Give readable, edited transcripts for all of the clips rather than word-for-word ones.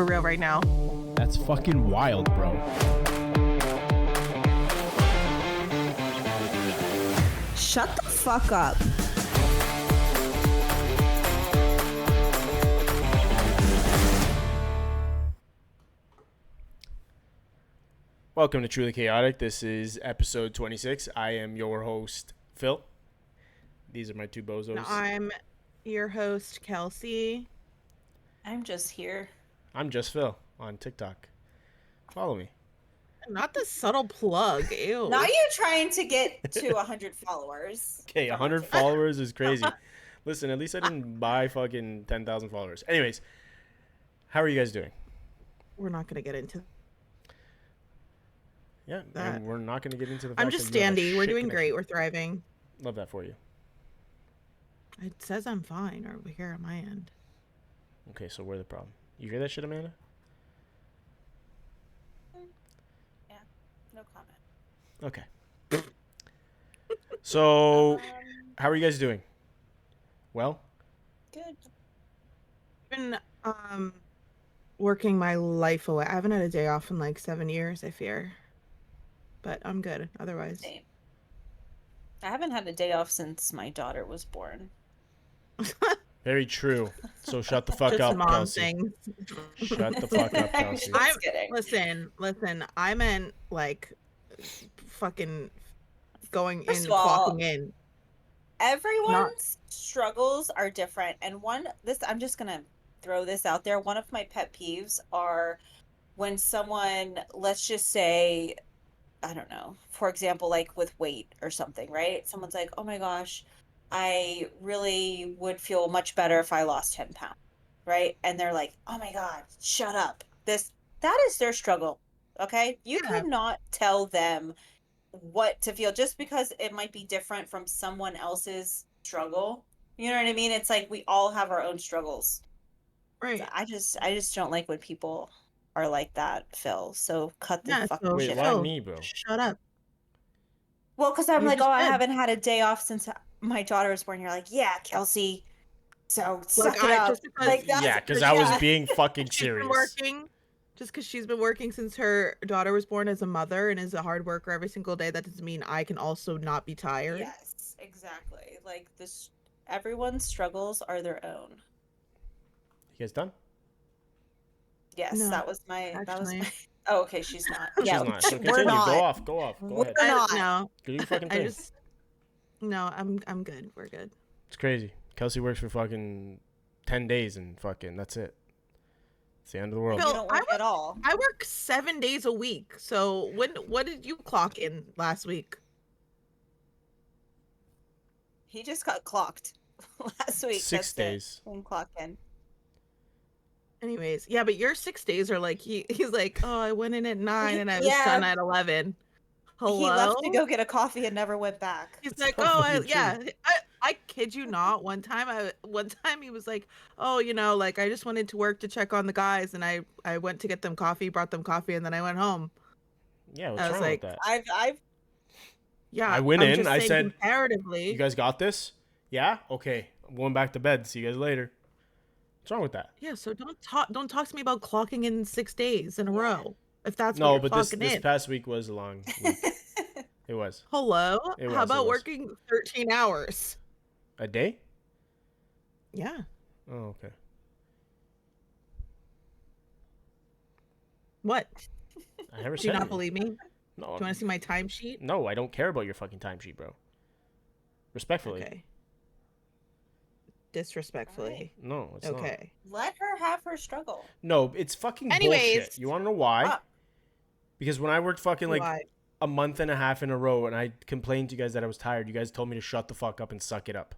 real right now. That's fucking wild, bro. Shut the fuck up. Welcome to Truly Chaotic. This is episode 26. I am your host, Phil. These are my two bozos. And I'm your host, Kelsey. I'm just here. I'm just Phil on TikTok. Follow me. Not the subtle plug. Ew. Not you trying to get to 100 followers. Okay, 100 followers is crazy. Listen, at least I didn't buy fucking 10,000 followers. Anyways, how are you guys doing? We're not going to get into Yeah, that. and we're not going to get into the fact I'm just that you have a standy. We're shit doing great. connection. We're thriving. Love that for you. It says I'm fine over here on my end. Okay, so where's the problem? You hear that shit, Amanda? Yeah, no comment. Okay. So, how are you guys doing? Well? Good. I've been working my life away. I haven't had a day off in like 7 years, I fear. But I'm good otherwise. Same. I haven't had a day off since my daughter was born. Very true. So shut the fuck Just up, mom Kelsey. things. Shut the fuck up, Kelsey. Just kidding. Listen. I meant like fucking going First in, of all, clocking in. Everyone's struggles are different, and I'm just gonna throw this out there. One of my pet peeves are when someone, let's just say, I don't know, for example, like with weight or something, right? Someone's like, oh my gosh, I really would feel much better if I lost 10 pounds, right? And they're like, oh my God, shut up. That is their struggle, okay? You Yeah. cannot tell them what to feel just because it might be different from someone else's struggle. You know what I mean? It's like we all have our own struggles. Right. So I just don't like when people are like that, Phil. So cut the Yeah, fuck so Wait, shit why out. Phil, me, bro? shut up. Well, because I'm You like, just oh, I did. haven't had a day off since my daughter was born. You're like, yeah, Kelsey. So suck it up. just because Like that's Yeah, because I was yeah. being fucking she's been serious. working, just because she's been working since her daughter was born as a mother and is a hard worker every single day, that doesn't mean I can also not be tired. Yes, exactly. Like this, everyone's struggles are their own. You guys done? Yes, No, that was my. actually. Oh, okay, she's not. She's Yeah, not. So we're continue. not. Go off. Go We're ahead. not. No, Do your fucking thing. I'm good. We're good. It's crazy. Kelsey works for fucking 10 days and fucking that's it. It's the end of the world. You Phil, don't work at all. I work 7 days a week. So what did you clock in last week? He just got clocked last week. 6 That's it. days. When clocked in. Anyways, yeah, but your 6 days are like he's like, oh, I went in at 9 and I was Yeah. done at 11. Hello? He left to go get a coffee and never went back. He's It's like, not oh, fucking I kid you not. One time he was like, oh, like I just wanted to work to check on the guys, and I went to get them coffee, brought them coffee, and then I went home. Yeah, what's I was wrong like, with that? I've Yeah, I went I'm in, just I saying said, comparatively. You guys got this? Yeah? Okay. I'm going back to bed. See you guys later. What's wrong with that? Yeah, so don't talk to me about clocking in 6 days in a Yeah. row. If that's what No, you're but this clocking in. past week was a long week. It was. Hello? It How was, about it was. working 13 hours? A day? Yeah. Oh, okay. What? I never Do said you not anything. believe me? Do No, you want to see my timesheet? no, I don't care about your fucking timesheet, bro. Respectfully. Okay. Disrespectfully. No, it's not. Okay. Let her have her struggle. No, it's fucking Anyways. bullshit. You want to know why? Uh, Because when I worked fucking like Why? a month and a half in a row and I complained to you guys that I was tired, you guys told me to shut the fuck up and suck it up.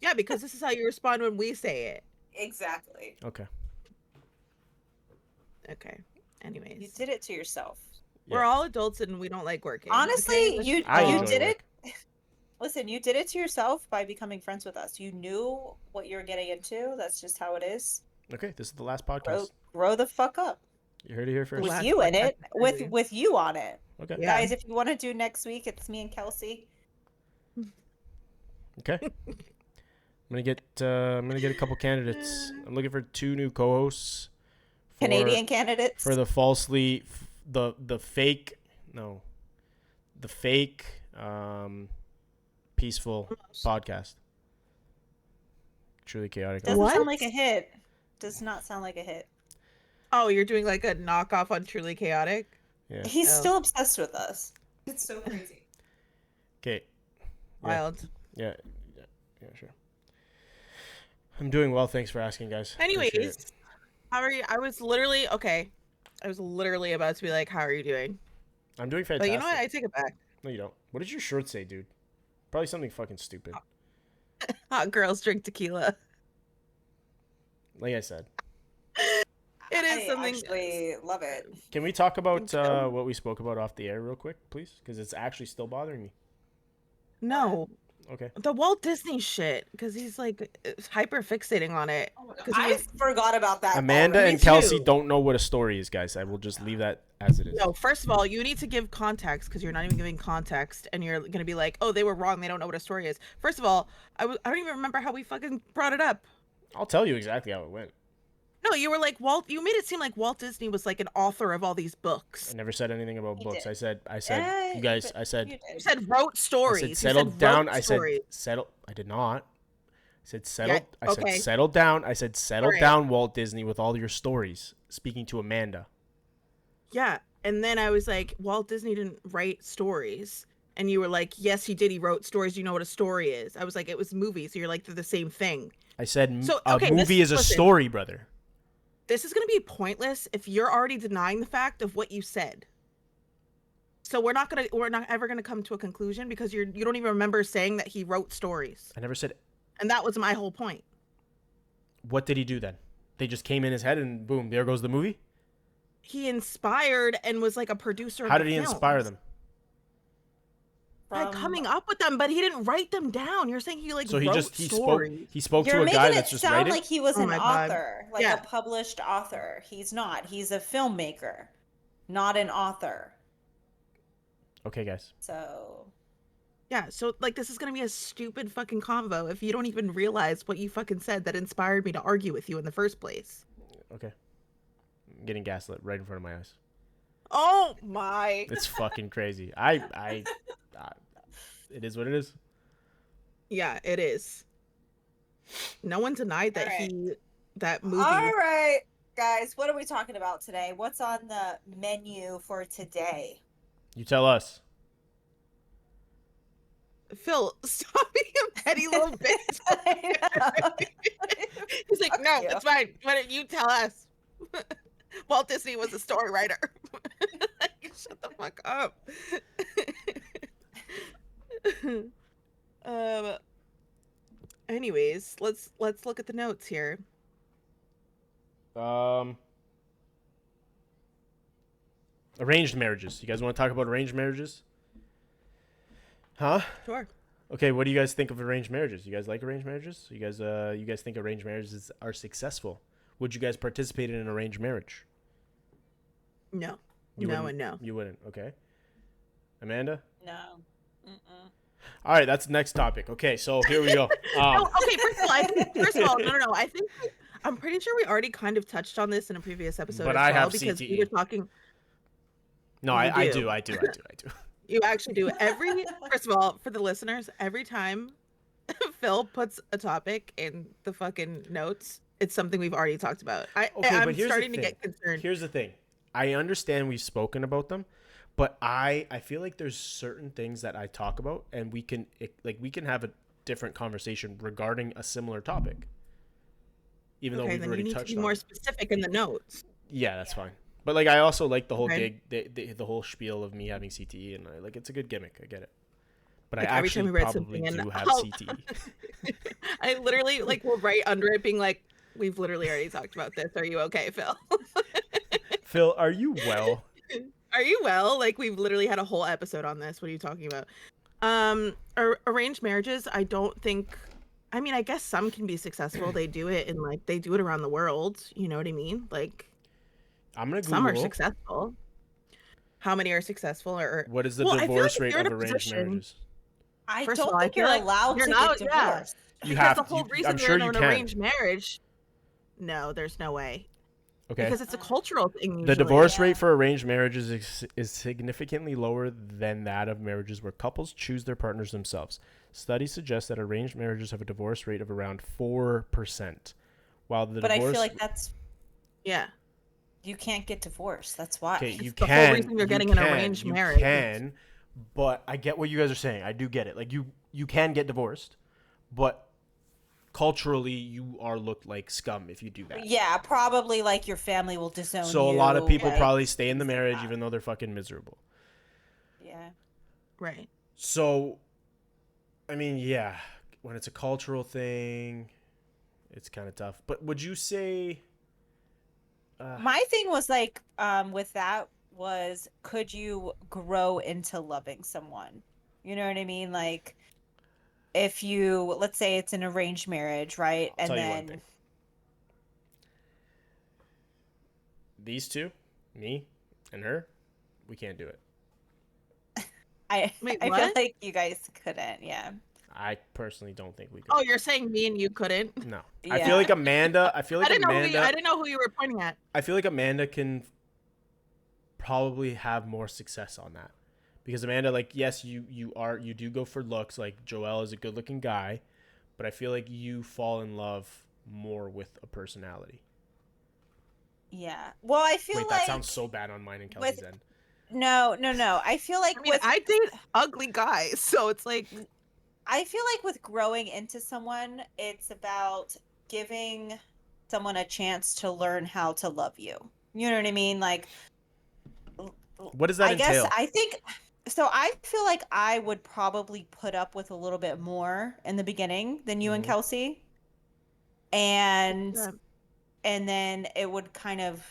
Yeah, because this is how you respond when we say it. Exactly. Okay. Okay. You Anyways. did it to yourself. We're Yeah. all adults and we don't like working. Honestly, okay? you I you enjoy did work. it. Listen, you did it to yourself by becoming friends with us. You knew what you were getting into. That's just how it is. Okay, this is the last Grow, podcast. grow the fuck up. You heard it here first. With Last you in podcast it. interview. With you on it. Okay. Yeah. Guys, if you want to do next week, it's me and Kelsey. Okay. I'm gonna get a couple candidates. I'm looking for 2 new co-hosts Canadian candidates. for the falsely the fake no the fake peaceful podcast. Truly chaotic. Doesn't What? sound like a hit. Does not sound like a hit. Oh, you're doing like a knockoff on Truly Chaotic? Yeah. He's Oh. still obsessed with us. It's so crazy. Okay. Yeah. Wild. Yeah, sure. I'm doing well. Thanks for asking, guys. Appreciate Anyways, it. how are you? I was literally about to be like, how are you doing? I'm doing fantastic. But you know what? I take it back. No, you don't. What did your shirt say, dude? Probably something fucking stupid. Hot girls drink tequila. Like I said. It is I something. actually love it. Can we talk about So- what we spoke about off the air real quick, please? Because it's actually still bothering me. No, Okay. the Walt Disney shit, because he's like hyper fixating on it. Because I forgot about that. Amanda already. and Kelsey too. don't know what a story is, guys. I will just leave that as it is. No, first of all, you need to give context because you're not even giving context, and you're gonna be like, "Oh, they were wrong. They don't know what a story is." First of all, I don't even remember how we fucking brought it up. I'll tell you exactly how it went. No, you were like Walt. You made it seem like Walt Disney was like an author of all these books. I never said anything about You books. did. I said, Yeah, you guys, but I said, you did. You said wrote I stories. said You settle said down. wrote I said stories. settle. I did not. I said settle. Yeah, I said okay. settle down. I said settle Alright. down, Walt Disney, with all your stories. Speaking to Amanda. Yeah, and then I was like, Walt Disney didn't write stories, and you were like, yes, he did. He wrote stories. You know what a story is? I was like, it was movies. So you're like, they're the same thing. I said So, a okay, movie is a listen. story, brother. This is gonna be pointless if you're already denying the fact of what you said. So we're not ever gonna come to a conclusion because you don't even remember saying that he wrote stories, I never said. and that was my whole point. What did he do then? They just came in his head and boom, there goes the movie. He inspired and was like a producer. How of did the he inspire films them? by coming up with them? But he didn't write them down. You're saying he like So he wrote just stories. he spoke You're to a making guy it that's just sound writing. like he was Oh an my God. author, like Yeah. a published author. He's not. He's a filmmaker, not an author. Okay, guys. So Yeah, so like this is gonna be a stupid fucking convo if you don't even realize what you fucking said that inspired me to argue with you in the first place. Okay. I'm getting gaslit right in front of my eyes. Oh my. It's fucking crazy. It is what it is. Yeah, it is. No one denied that Alright. that movie. all right, guys, what are we talking about today? What's on the menu for today? You tell us. Phil, stop being a petty little bitch. He's like, Fuck no, you. it's fine. Why don't you tell us? Walt Disney was a story writer. Shut the fuck up. Anyways, let's look at the notes here. Arranged marriages. You guys want to talk about arranged marriages? Huh? Sure. Okay, what do you guys think of arranged marriages? You guys like arranged marriages? You guys think arranged marriages are successful? Would you guys participate in an arranged marriage? No. You No wouldn't- and no. You wouldn't. Okay. Amanda? No. Mm-mm. All right, that's the next topic. Okay, so here we go. No, okay, first of all, no. I think I'm pretty sure we already kind of touched on this in a previous episode But as I well have because CTE. we were talking. No, You I do. do. You actually do. First of all, for the listeners, every time Phil puts a topic in the fucking notes, it's something we've already talked about. Okay, I'm but here's the starting to thing. get concerned. Here's the thing. I understand we've spoken about them, but I feel like there's certain things that I talk about, and we can have a different conversation regarding a similar topic, even though Okay, we've then you already need to touched be on more it. specific in the notes. Yeah, that's fine. But like, I also like the whole Okay. gig, the whole spiel of me having CTE, and it's a good gimmick. I get it. But Like, I every time actually we write probably something in, do have I'll- CTE. I literally will write under it being like, we've literally already talked about this. Are you okay, Phil? Phil, are you well? Are you well? Like, we've literally had a whole episode on this. What are you talking about? Arranged marriages, I don't think. I mean, I guess some can be successful. They do it and like they do it around the world. You know what I mean? Like I'm gonna some are Google successful. How many are successful? Or what is the Well, I feel divorce like if rate you're in of a arranged position- marriages. I First of don't all, I think feel you're like allowed you're to not- get yeah. divorced. You because have the to. whole reason I'm you're sure in you an can. arranged marriage. No, there's no way. Okay. because it's a cultural thing usually. The divorce Yeah. rate for arranged marriages is significantly lower than that of marriages where couples choose their partners themselves. Studies suggest that arranged marriages have a divorce rate of around 4%, while the But I divorce feel like that's Yeah. you can't get divorced. That's why. okay, you the whole can reason you're you getting an can arranged you marriage. can, but I get what you guys are saying. I do get it. Like you can get divorced, but culturally you are looked like scum if you do that. Yeah, probably like your family will disown you. So a lot of people like, probably stay in the things like marriage that. even though they're fucking miserable. Yeah. Right. So, I mean, yeah, when it's a cultural thing, it's kind of tough. But would you say? My thing was like, with that was, could you grow into loving someone? You know what I mean? Like, if you, let's say it's an arranged marriage, right? I'll And tell you one then, thing. These two, me and her, we can't do it. Wait, I feel what? like you guys couldn't. Yeah. I personally don't think we could. Oh, you're saying me and you couldn't? No, I Yeah. feel like Amanda. I feel I like didn't know. Amanda. I didn't know who you were pointing at. I feel like Amanda can probably have more success on that because Amanda, like, yes, you do go for looks. Like Joel is a good looking guy, but I feel like you fall in love more with a personality. Yeah. Well, I feel Wait, like that sounds so bad on mine and Kelsey's with- end. no. I feel like I mean, with I date ugly guys, so it's like I feel like with growing into someone, it's about giving someone a chance to learn how to love you. You know what I mean? Like, What does that I entail? guess I think so. I feel like I would probably put up with a little bit more in the beginning than you and Mhm. Kelsey, and Yeah. and then it would kind of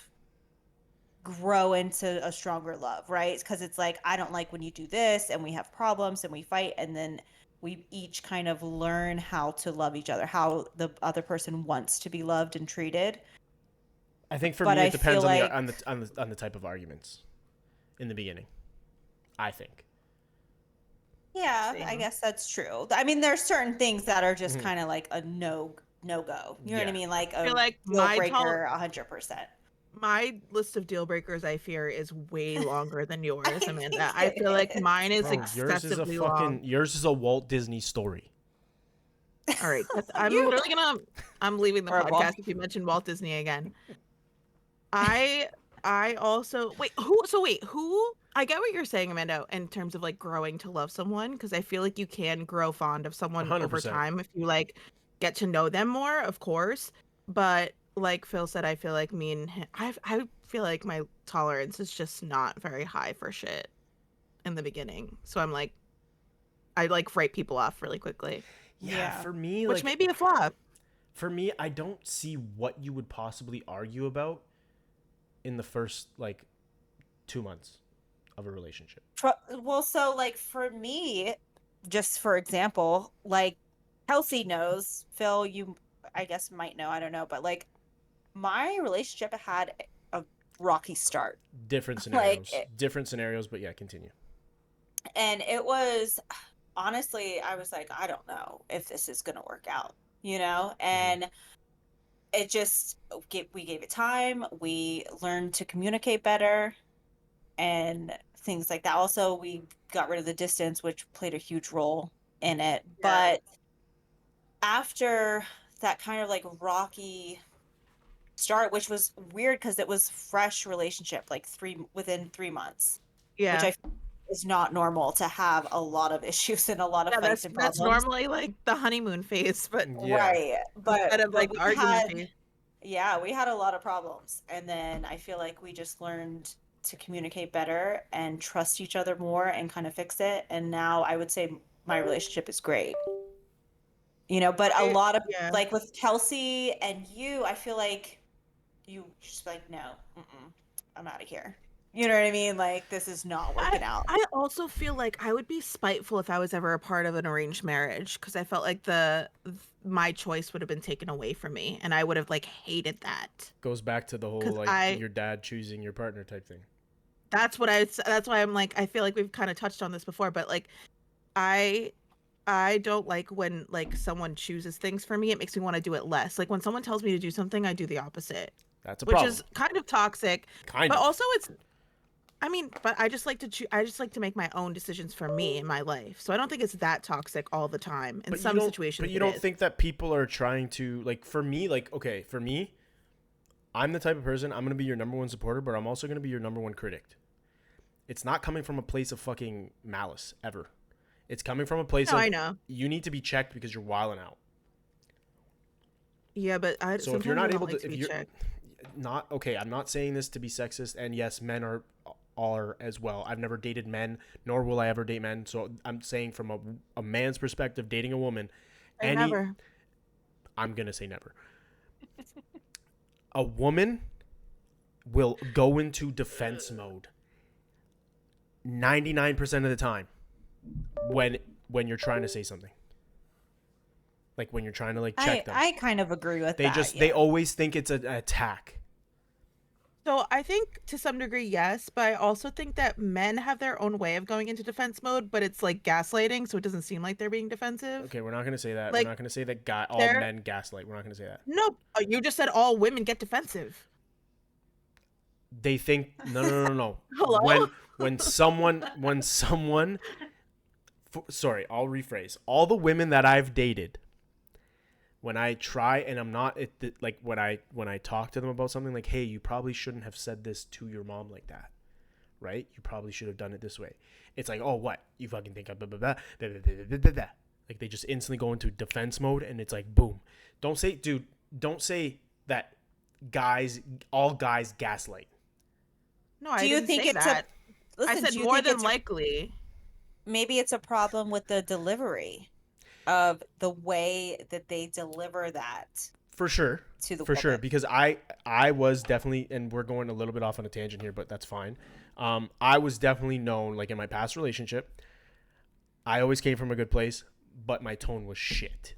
grow into a stronger love, right? Because it's like, I don't like when you do this, and we have problems and we fight, and then we each kind of learn how to love each other, how the other person wants to be loved and treated. I think for But me I it depends feel on like- on the type of arguments in the beginning. I think. Yeah, I Same. guess that's true. I mean, there's certain things that are just Mhm. kind of like a no go. You know what I Yeah. mean? Like a feel like deal my breaker, 100%. my list of deal breakers, I fear, is way longer than yours, think Amanda. I feel like it mine is Bro, excessively long. yours is a Walt Disney story. All right, I'm You- literally I'm leaving the Horrible. podcast if you mention Walt Disney again. I also wait who I get what you're saying, Amanda, in terms of like growing to love someone, because I feel like you can grow fond of someone over 100%. time if you like get to know them more, of course. But like Phil said, I feel like me and him, I feel like my tolerance is just not very high for shit in the beginning. So I'm like, I like write people off really quickly, Yeah. For me, which like may be a flaw. for me, I don't see what you would possibly argue about in the first like 2 months of a relationship. Well, so like for me, just for example, like Kelsey knows, Phil, you I guess might know, I don't know, but like my relationship had a rocky start. Different Like, scenarios, but yeah, continue. And it was honestly, I was like, I don't know if this is going to work out, you know? And it just, we gave it time. We learned to communicate better and things like that. Also, we got rid of the distance, which played a huge role in it. Yeah. But after that kind of like rocky start, which was weird because it was fresh relationship, like within 3 months, Yeah, which I feel is not normal to have a lot of issues and a lot of yeah, fights and that's problems. normally like the honeymoon phase, but Yeah. Right. But, instead of like we the argument had, phase. yeah, we had a lot of problems. And then I feel like we just learned to communicate better and trust each other more and kind of fix it. And now I would say my relationship is great. You know, but a lot of Yeah. like with Kelsey and you, I feel like you just like, no, I'm out of here. You know what I mean? Like, this is not working out. I also feel like I would be spiteful if I was ever a part of an arranged marriage, because I felt like my choice would have been taken away from me, and I would have like hated that. Goes back to the whole 'Cause like your dad choosing your partner type thing. That's why I'm like, I feel like we've kind of touched on this before, but like I don't like when like someone chooses things for me. It makes me want to do it less. Like when someone tells me to do something, I do the opposite. That's a which problem. is kind of toxic. Kind But of. also but I just like to I just like to make my own decisions for me in my life. So I don't think it's that toxic all the time. In But you some don't. situations, But you it don't is. think that people are trying to like? For me, like okay, for me, I'm the type of person. I'm gonna be your number one supporter, but I'm also gonna be your number one critic. It's not coming from a place of fucking malice ever. It's coming from a place No, of I know. you need to be checked because you're wilding out. Yeah, but So if you're sometimes I not don't able like to, to if be you're checked. not okay, I'm not saying this to be sexist, and yes, men are as well. I've never dated men, nor will I ever date men. So I'm saying from a man's perspective, dating a woman, I never. I'm gonna say never. A woman will go into defense mode 99% of the time when you're trying to say something. Like when you're trying to like check them. I kind of agree with that. They always think it's an attack. So I think to some degree, yes, but I also think that men have their own way of going into defense mode, but it's like gaslighting, so it doesn't seem like they're being defensive. Okay, we're not gonna say that. Like, We're not gonna say that all they're- men gaslight. We're not gonna say that. No, you just said all women get defensive. They think no. Hello? When someone sorry, I'll rephrase. All the women that I've dated, when I try and I'm not like when I talk to them about something like, hey, you probably shouldn't have said this to your mom like that, right? You probably should have done it this way. It's like, oh, what? You fucking think blah, blah, blah, blah, blah, blah, blah, blah. Like they just instantly go into defense mode, and it's like, boom. Don't say that all guys gaslight. No, I Do you didn't think say it's that. Listen, I said do you more think than it's likely. maybe it's a problem with the delivery of the way that they deliver that For sure. to the For sure, woman. because I was definitely, and we're going a little bit off on a tangent here, but that's fine. I was definitely known, like in my past relationship, I always came from a good place, but my tone was shit.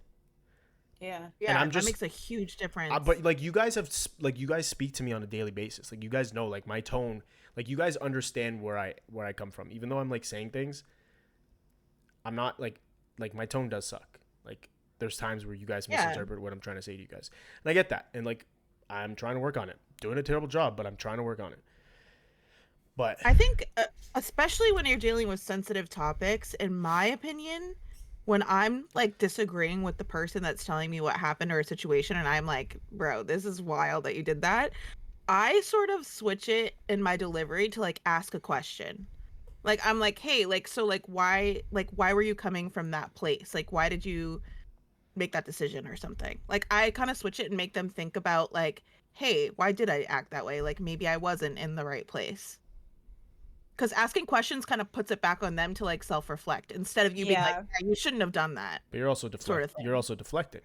Yeah. Yeah, I'm just- that makes a huge difference. But like you guys speak to me on a daily basis. Like you guys know, like my tone, like you guys understand where I come from. Even though I'm like saying things, I'm not like my tone does suck. Like there's times where you guys Yeah. misinterpret what I'm trying to say to you guys, and I get that. And like I'm trying to work on it. Doing a terrible job, but I'm trying to work on it. But I think, especially when you're dealing with sensitive topics, in my opinion, when I'm like disagreeing with the person that's telling me what happened or a situation, and I'm like, bro, this is wild that you did that, I sort of switch it in my delivery to like ask a question. Like, I'm like, hey, like, so like, why were you coming from that place? Like, why did you make that decision or something? Like, I kind of switch it and make them think about like, hey, why did I act that way? Like, maybe I wasn't in the right place. Because asking questions kind of puts it back on them to like self-reflect instead of you being like, Yeah. yeah, you shouldn't have done that. you're also sort of thing. You're also deflecting.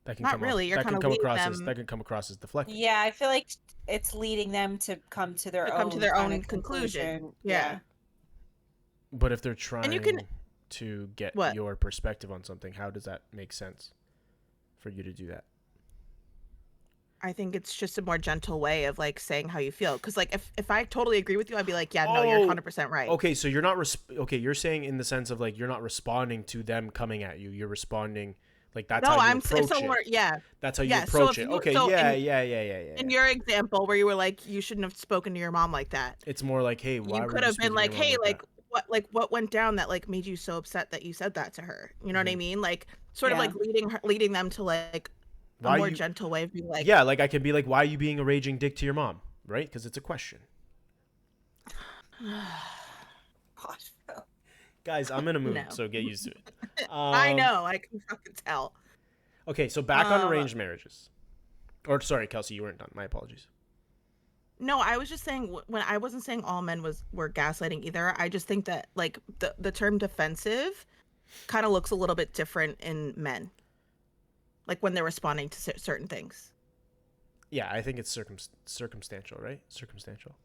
That can Not come really, off, you're that can kinda come leading across as them- that can come across as deflecting. Yeah, I feel like it's leading them to come to their To own come to their kind own of conclusion. Yeah. But if they're trying you can- to get What? your perspective on something, how does that make sense for you to do that? I think it's just a more gentle way of like saying how you feel. Because like if I totally agree with you, I'd be like, yeah, no, you're Oh, 100% right. Okay, so you're not okay. You're saying in the sense of like you're not responding to them coming at you. You're responding like that's No, how you I'm approach so it. more, yeah. That's how you Yeah, so approach if it. you- Okay, so yeah, in- yeah. In your example where you were like, you shouldn't have spoken to your mom like that. It's more like, hey, why You were could you have speaking been to like, your mom hey, like that? what went down that like made you so upset that you said that to her? You know what I Mhm. mean? Like sort of Yeah. like leading them to like a Why more you- gentle way of being like, Yeah, like I can be like, why are you being a raging dick to your mom? Right? Because it's a question. Gosh, bro. Guys, I'm in a mood, No. so get used to it. I know, I can fucking tell. Okay, so back on Um, arranged marriages. Or sorry, Kelsey, you weren't done. My apologies. No, I was just saying when I wasn't saying all men were gaslighting either. I just think that like the term defensive kind of looks a little bit different in men. Like when they're responding to certain things. Yeah, I think it's circumstantial, right? Circumstantial.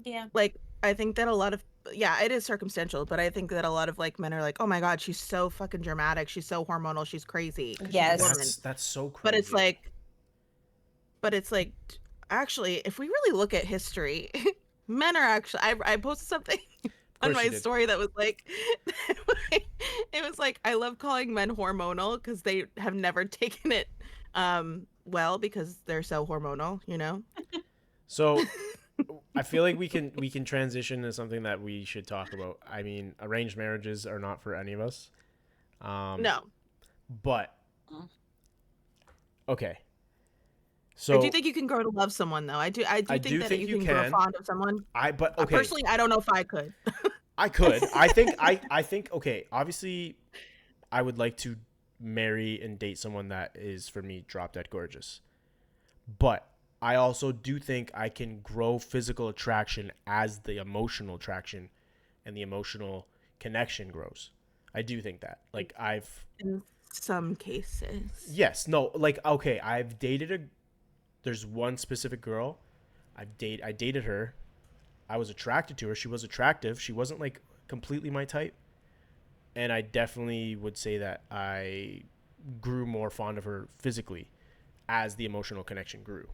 Yeah. Like I think that a lot of it is circumstantial, but I think that a lot of like men are like, "Oh my god, she's so fucking dramatic. She's so hormonal. She's crazy." 'cause she's a Yes. woman." That's so crazy. But it's like actually, if we really look at history, men are actually I posted something on course my you did. story that was like it was like I love calling men hormonal because they have never taken it well because they're so hormonal, you know? So I feel like we can transition to something that we should talk about. I mean, arranged marriages are not for any of us. No. But Mm. okay. I So do think you can grow to love someone though. I do think that you can grow fond of someone. but okay. Personally, I don't know if I could. I could. I think okay, obviously I would like to marry and date someone that is for me drop dead gorgeous. But I also do think I can grow physical attraction as the emotional attraction and the emotional connection grows. I do think that. Like I've In some cases. yes, no, like okay, I've dated a there's one specific girl. I dated her. I was attracted to her. She was attractive. She wasn't like completely my type. And I definitely would say that I grew more fond of her physically as the emotional connection grew.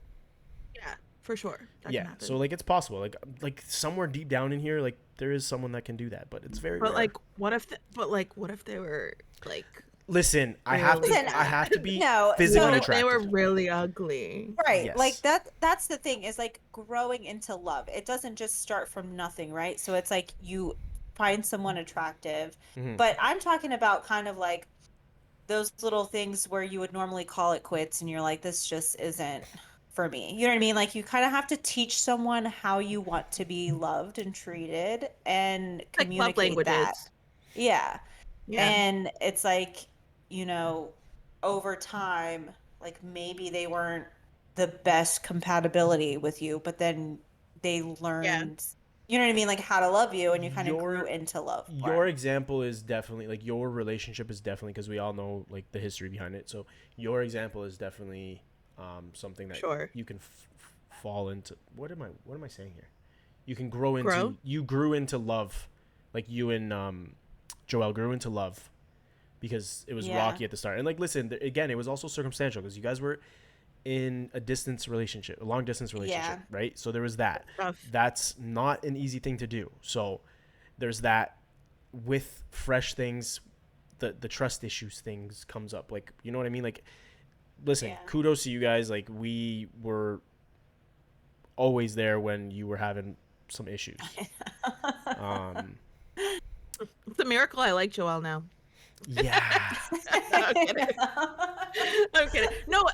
Yeah, for sure. That Yeah, can happen. so like it's possible. Like somewhere deep down in here, like there is someone that can do that, but it's very But rare. like, what if they were like, Listen, I Really? have to Listen, I have to be no, physically so- they attracted. were really ugly? Right. Yes. Like that's the thing is like growing into love. It doesn't just start from nothing, right? So it's like you find someone attractive, Mhm. but I'm talking about kind of like those little things where you would normally call it quits and you're like this just isn't for me. You know what I mean? Like you kind of have to teach someone how you want to be loved and treated and Like love communicate languages. that. Yeah. Yeah. And it's like, you know, over time, like maybe they weren't the best compatibility with you, but then they learned, you know what I mean, like how to love you, and you kind of grew into love. Your more. example is definitely like your relationship is definitely because we all know like the history behind it. So your example is definitely something that Sure. you can fall into. What am I saying here? You can grow into. Grow? You grew into love, like you and Joelle grew into love because it was Yeah. rocky at the start. And like, listen, again, it was also circumstantial because you guys were in a distance relationship, a long distance relationship, Yeah. right? So there was that. Rough. That's not an easy thing to do. So there's that. With fresh things, the trust issues things comes up. Like, you know what I mean? Like, listen, Yeah. kudos to you guys. Like, we were always there when you were having some issues. It's a miracle I like Joelle now. Yeah. I'm kidding. I'm kidding. No,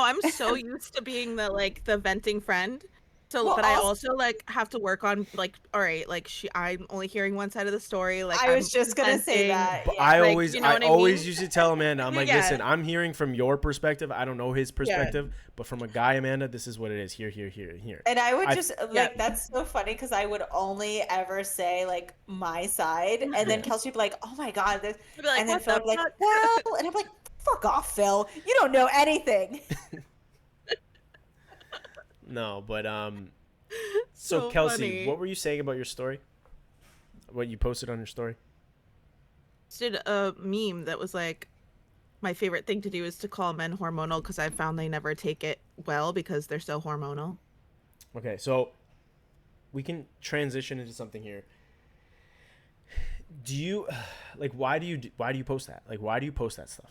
I'm so used to being the venting friend. So, Well, but I also- also like have to work on like, all right, like I'm only hearing one side of the story. Like I was I'm just gonna say venting. that. But Yeah. I Like, always, you know I what I always mean? used to tell Amanda, I'm like, Yeah. listen, I'm hearing from your perspective. I don't know his perspective, but from a guy, Amanda, this is what it is. Here, here, here, and here. And I would I- just Yeah. like that's so funny because I would only ever say like my side, and then Yeah. Kelsey would be like, "Oh my god," this, I'd be like, and then what Phil the would be like, fuck? "Well," and I'm like, "Fuck off, Phil. You don't know anything." No, but so So Kelsey, funny. what were you saying about your story? What you posted on your story? Did a meme that was like, my favorite thing to do is to call men hormonal because I found they never take it well because they're so hormonal. Okay, so we can transition into something here. Do you like why do you post that? Like why do you post that stuff?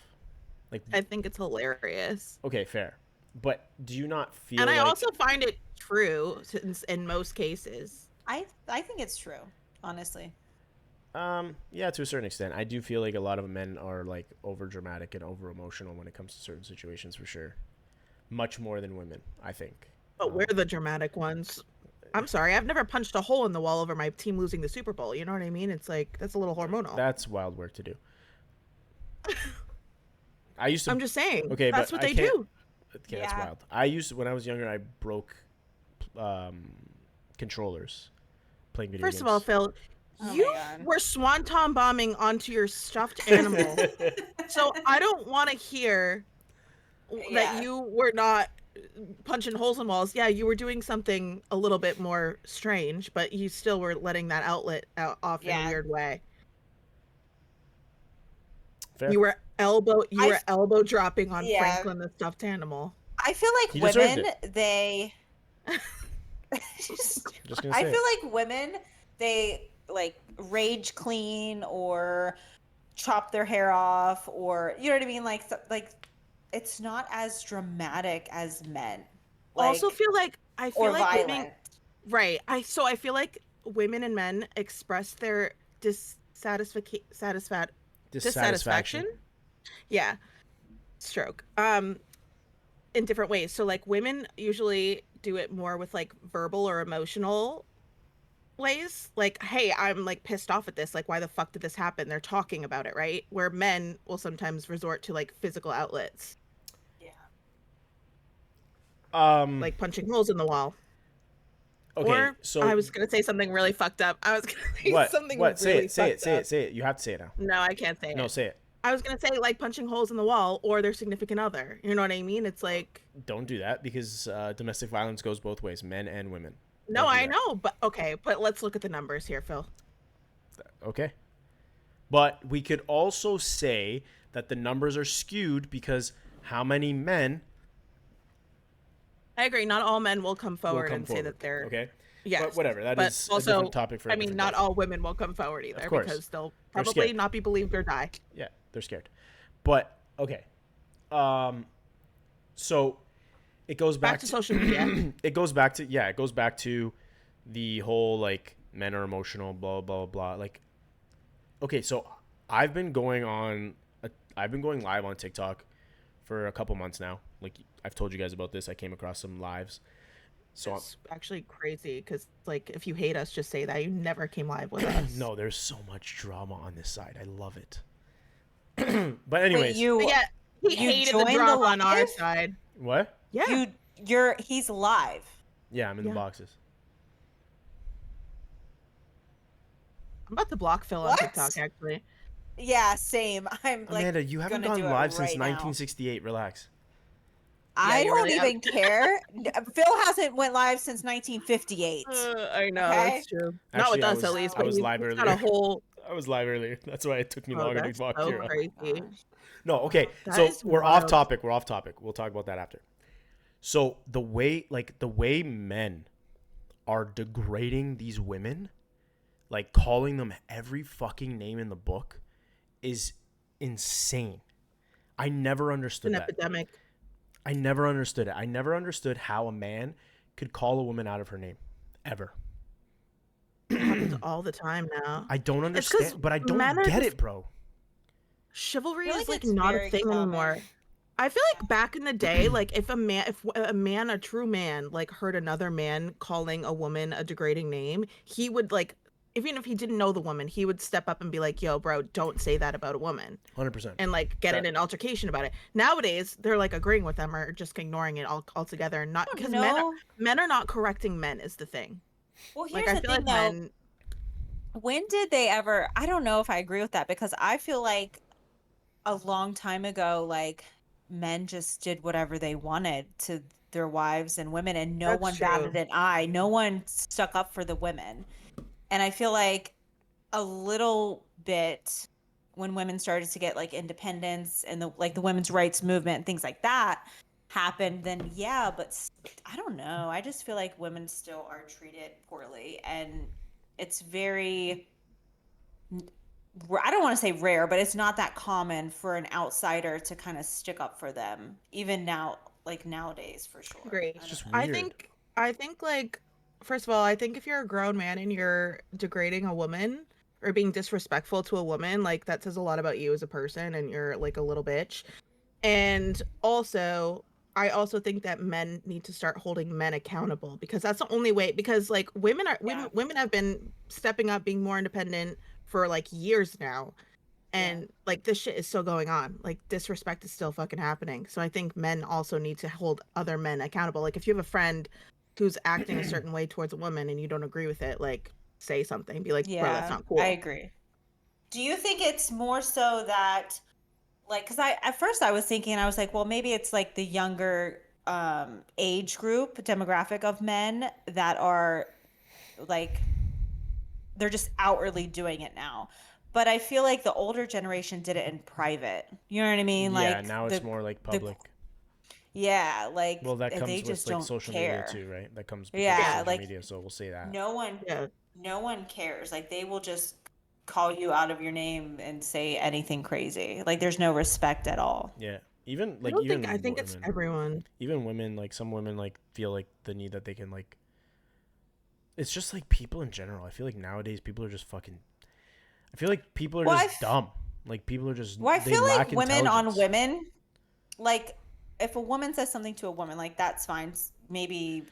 Like I think it's hilarious. okay, fair. But do you not feel And I like also find it true in most cases. I think it's true, honestly. yeah, to a certain extent. I do feel like a lot of men are like over dramatic and over emotional when it comes to certain situations for sure. Much more than women, I think. But we're the dramatic ones. I'm sorry, I've never punched a hole in the wall over my team losing the Super Bowl. You know what I mean? It's like, that's a little hormonal. That's wild work to do. I used to I'm just saying. Okay, that's but what I they can't- do. Okay, that's Yeah. wild. I used to, when I was younger, I broke controllers playing video First of all, games. Phil, Oh my you God. were swanton bombing onto your stuffed animal. So I don't want to hear Yeah. that you were not punching holes in walls. Yeah, you were doing something a little bit more strange, but you still were letting that outlet out off in a Yeah. weird way. Fair. You were I- elbow dropping on Yeah. Franklin the stuffed animal. I feel like He deserved women, they. Just gonna I say feel it. like women, they like rage clean or chop their hair off, or you know what I mean, like it's not as dramatic as men. Also Like feel like I feel or like women violent. right. I feel like women and men express their dissatisfaction. Dissatisfaction. Yeah, stroke. In different ways. So like women usually do it more with like verbal or emotional ways. Like, hey, I'm like pissed off at this. Like, why the fuck did this happen? They're talking about it, right? Where men will sometimes resort to like physical outlets, Yeah. Um. like punching holes in the wall. Okay. Or I So was gonna say something really fucked up. I was gonna say what? something What? Say really it. Say it. fucked Say up. it. Say it. You have to say it now. No, I can't say No, it. say it. I was gonna say like punching holes in the wall or their significant other. You know what I mean? It's like Don't do that because domestic violence goes both ways, men and women. no, Don't do I that. know, but okay, but let's look at the numbers here, Phil. Okay. But we could also say that the numbers are skewed because how many men I agree. Not all men will come will forward come and forward? say that they're Okay. yes, But whatever. That but is a also, different topic for a I mean, different not day. all women will come forward either course. because they'll They're probably scared. not be believed or die. Yeah, they're scared. But okay. So it goes Back back to social media. it goes back to the whole like men are emotional, blah blah blah. Like, okay, so I've been going live on TikTok for a couple months now. Like I've told you guys about this. I came across some lives. So It's actually crazy because, like, if you hate us, just say that you never came live with us. no, there's so much drama on this side. I love it. But Wait, anyways, But you yeah, he you hated the joined the drama on our live? side. what? Yeah, he's live. Yeah, I'm in Yeah. the boxes. I'm about to block Phil on What? TikTok. Actually, Yeah, same. I'm like Amanda, you haven't gonna gone do it live since right now. 1968. Relax. I you don't really even care. Phil hasn't went live since 1958. I know Okay. that's true. Not Actually, with I us was at least. I But was live he's got a earlier. whole. I was live earlier. That's why it took me Oh, longer to that's block so Kira. crazy. No, okay. That So is we're off wild. topic. We're off topic. We'll talk about that after. So the way men are degrading these women, like calling them every fucking name in the book, is insane. I never It's understood an that. epidemic. I never understood it. I never understood how a man could call a woman out of her name, ever. It happens all the time now. I don't 'cause understand, but I don't men are get just- it, bro. Chivalry I feel is like like it's not a very thing common. anymore. I feel like back in the day, like if a true man, like heard another man calling a woman a degrading name, he would like, even if he didn't know the woman, he would step up and be like, "Yo, bro, don't say that about a woman," 100%. and like get in an altercation about it. Nowadays, they're like agreeing with them or just ignoring it altogether, and not because No. men are not correcting men is the thing. Well, here's Like I the feel thing like though. men. When did they ever? I don't know if I agree with that because I feel like a long time ago, like men just did whatever they wanted to their wives and women, and no That's one true. batted an eye. No one stuck up for the women. And I feel like a little bit when women started to get like independence and the women's rights movement and things like that happened, then yeah, but I don't know. I just feel like women still are treated poorly, and it's very I don't want to say rare, but it's not that common for an outsider to kind of stick up for them, even now, like nowadays, for sure. Agree. I don't just know. weird. I think like first of all, I think if you're a grown man and you're degrading a woman or being disrespectful to a woman, like that says a lot about you as a person and you're like a little bitch. And also, I also think that men need to start holding men accountable because that's the only way because like Yeah. women have been stepping up being more independent for like years now. And like this shit is still going on. Like disrespect is still fucking happening. So I think men also need to hold other men accountable. Like if you have a friend who's acting a certain way towards a woman and you don't agree with it, like say something. Be like, bro, that's Yeah, not cool. I agree. Do you think it's more so that, like, because at first I was thinking, I was like, well, maybe it's like the younger age group demographic of men that are like, they're just outwardly doing it now. But I feel like the older generation did it in private. You know what I mean? Yeah, Like now it's more like public. yeah, like Well, that they comes just with like don't social care. media too, right? That comes because Yeah, of social like media, so we'll say that. no one Yeah. no one cares. Like they will just call you out of your name and say anything crazy. Like there's no respect at all. Yeah. Even I like don't even think. I think it's women, everyone. even women, like some women like feel like the need that they can like. It's just like people in general. I feel like nowadays people are just fucking. I feel like people are Well, just dumb. Like people are just well, I they feel lack like women on intelligence. women, like if a woman says something to a woman, like that's fine. Maybe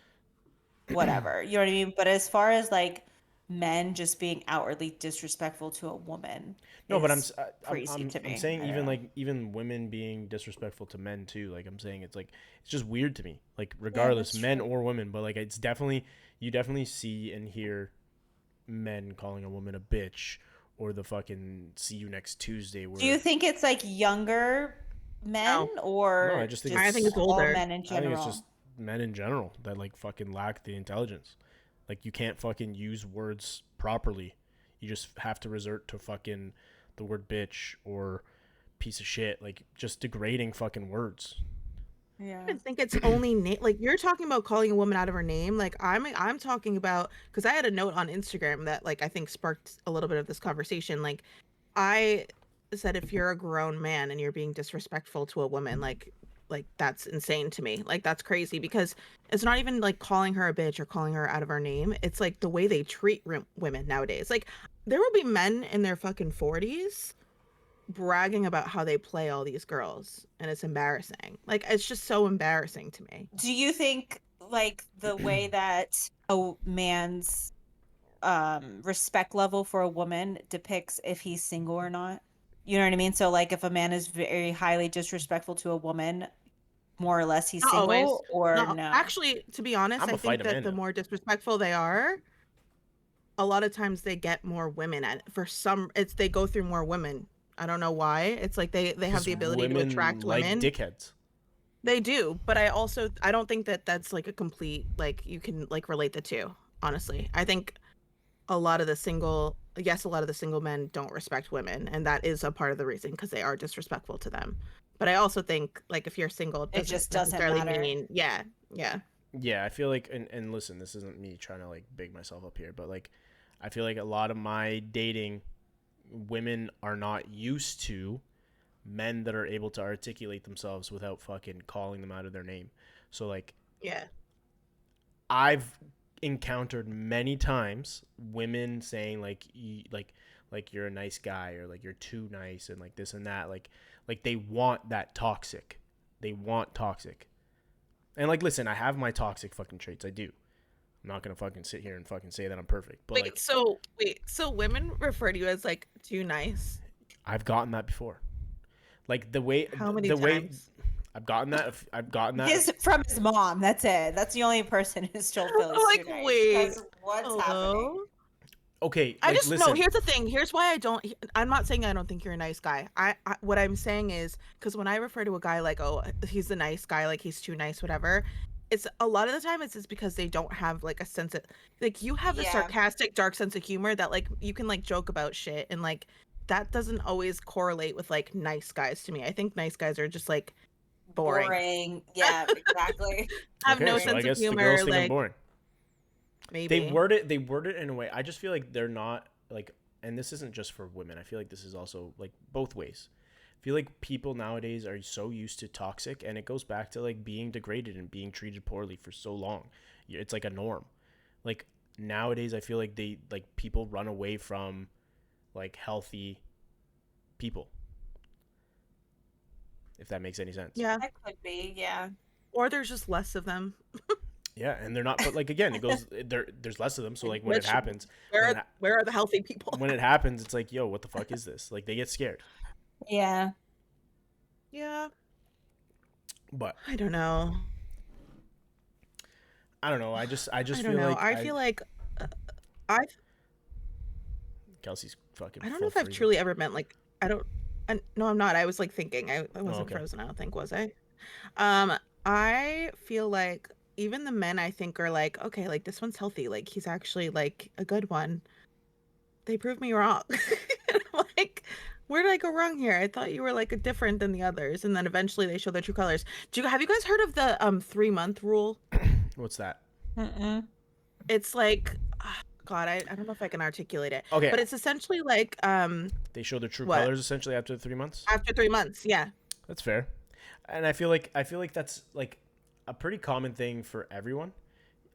whatever. You know what I mean? But as far as like men just being outwardly disrespectful to a woman No, but is crazy to I'm me. saying I don't even know. like even women being disrespectful to men too. Like I'm saying it's just weird to me. Like Yeah, regardless, that's men true. or women, but like it's definitely you definitely see and hear men calling a woman a bitch or the fucking see you next Tuesday Do you where think it's like younger men No, no, I or just think I think just it's it's all older. men in I think it's just general? men in general that like fucking lack the intelligence. Like you can't fucking use words properly. You just have to resort to fucking the word bitch or piece of shit, like just degrading fucking words. I don't think it's only like you're talking about calling a woman out of her name. Like I'm talking about because I had a note on Instagram that like I think sparked a little bit of this conversation. Like I said, if you're a grown man and you're being disrespectful to a woman, like that's insane to me. Like that's crazy because it's not even like calling her a bitch or calling her out of her name. It's like the way they treat women nowadays. Like there will be men in their fucking 40s bragging about how they play all these girls, and it's embarrassing. Like it's just so embarrassing to me. Do you think like the way that a man's respect level for a woman depicts if he's single or not? You know what I mean? So like if a man is very highly disrespectful to a woman, more or less he's Not always. single or Not no? actually, to be honest, I'm I a fight think a that man the now. more disrespectful they are, a lot of times they get more women at for some it's they go through more women. I don't know why. It's like they have Because the ability to women attract like women. dickheads. They do, but I don't think that that's like a complete like you can like relate the two. Honestly, I think a lot of the single yes, a lot of the single men don't respect women, and that is a part of the reason because they are disrespectful to them. But I also think like if you're single, it It doesn't just doesn't necessarily matter. mean yeah. Yeah, I feel like and listen, this isn't me trying to like big myself up here, but like I feel like a lot of my dating women are not used to men that are able to articulate themselves without fucking calling them out of their name. So like Yeah. I've encountered many times women saying like you're a nice guy or like you're too nice and like this and that like they want that toxic. They want toxic. And like listen, I have my toxic fucking traits. I do. I'm not gonna fucking sit here and fucking say that I'm perfect. But like Wait, so women refer to you as like too nice? I've gotten that before. Like the way How many the way times? I've gotten that I've gotten that His from his mom. That's it. That's the only person who's told Phyllis Like, too nice. wait, Because what's happening? hello? okay, I like just no. listen, Here's the thing. Here's why I don't. I'm not saying I don't think you're a nice guy. I what I'm saying is because when I refer to a guy like, oh, he's a nice guy, like he's too nice, whatever. It's a lot of the time it's just because they don't have like a sense of like you have the Yeah. sarcastic, dark sense of humor that like you can like joke about shit and like that doesn't always correlate with like nice guys to me. I think nice guys are just like boring, Boring. Yeah, exactly. have okay, no so I sense of guess the girls humor, think I'm like boring. maybe. They word it in a way. I just feel like they're not like, and this isn't just for women. I feel like this is also like both ways. I feel like people nowadays are so used to toxic, and it goes back to like being degraded and being treated poorly for so long. It's like a norm. Like nowadays, I feel like they like people run away from like healthy people. If that makes any sense. Yeah, That could be, yeah. or there's just less of them. Yeah, and they're not. But like again, it goes there. There's less of them. So like when it Which happens, where when are, it, where are the healthy people? when it happens, it's like, yo, what the fuck is this? Like they get scared. Yeah. Yeah, But I don't know. I don't know. I just I don't feel know. like I feel like uh, I Kelsey's fucking I don't know full if I've freezing. truly ever meant like I don't. No, I'm not. I was like thinking. I Oh, wasn't okay. frozen. I don't think was I. Um, I feel like even the men I think are like okay, like this one's healthy. Like he's actually like a good one. They prove me wrong. Like, where did I go wrong here? I thought you were like different than the others, and then eventually they show their true colors. Have you guys heard of the 3 month rule? What's that? Mm-mm. It's like God, I don't know if I can articulate it, Okay, but it's essentially like they show their true what colors essentially after 3 months. after 3 months, yeah. That's fair. And I feel like that's like a pretty common thing for everyone.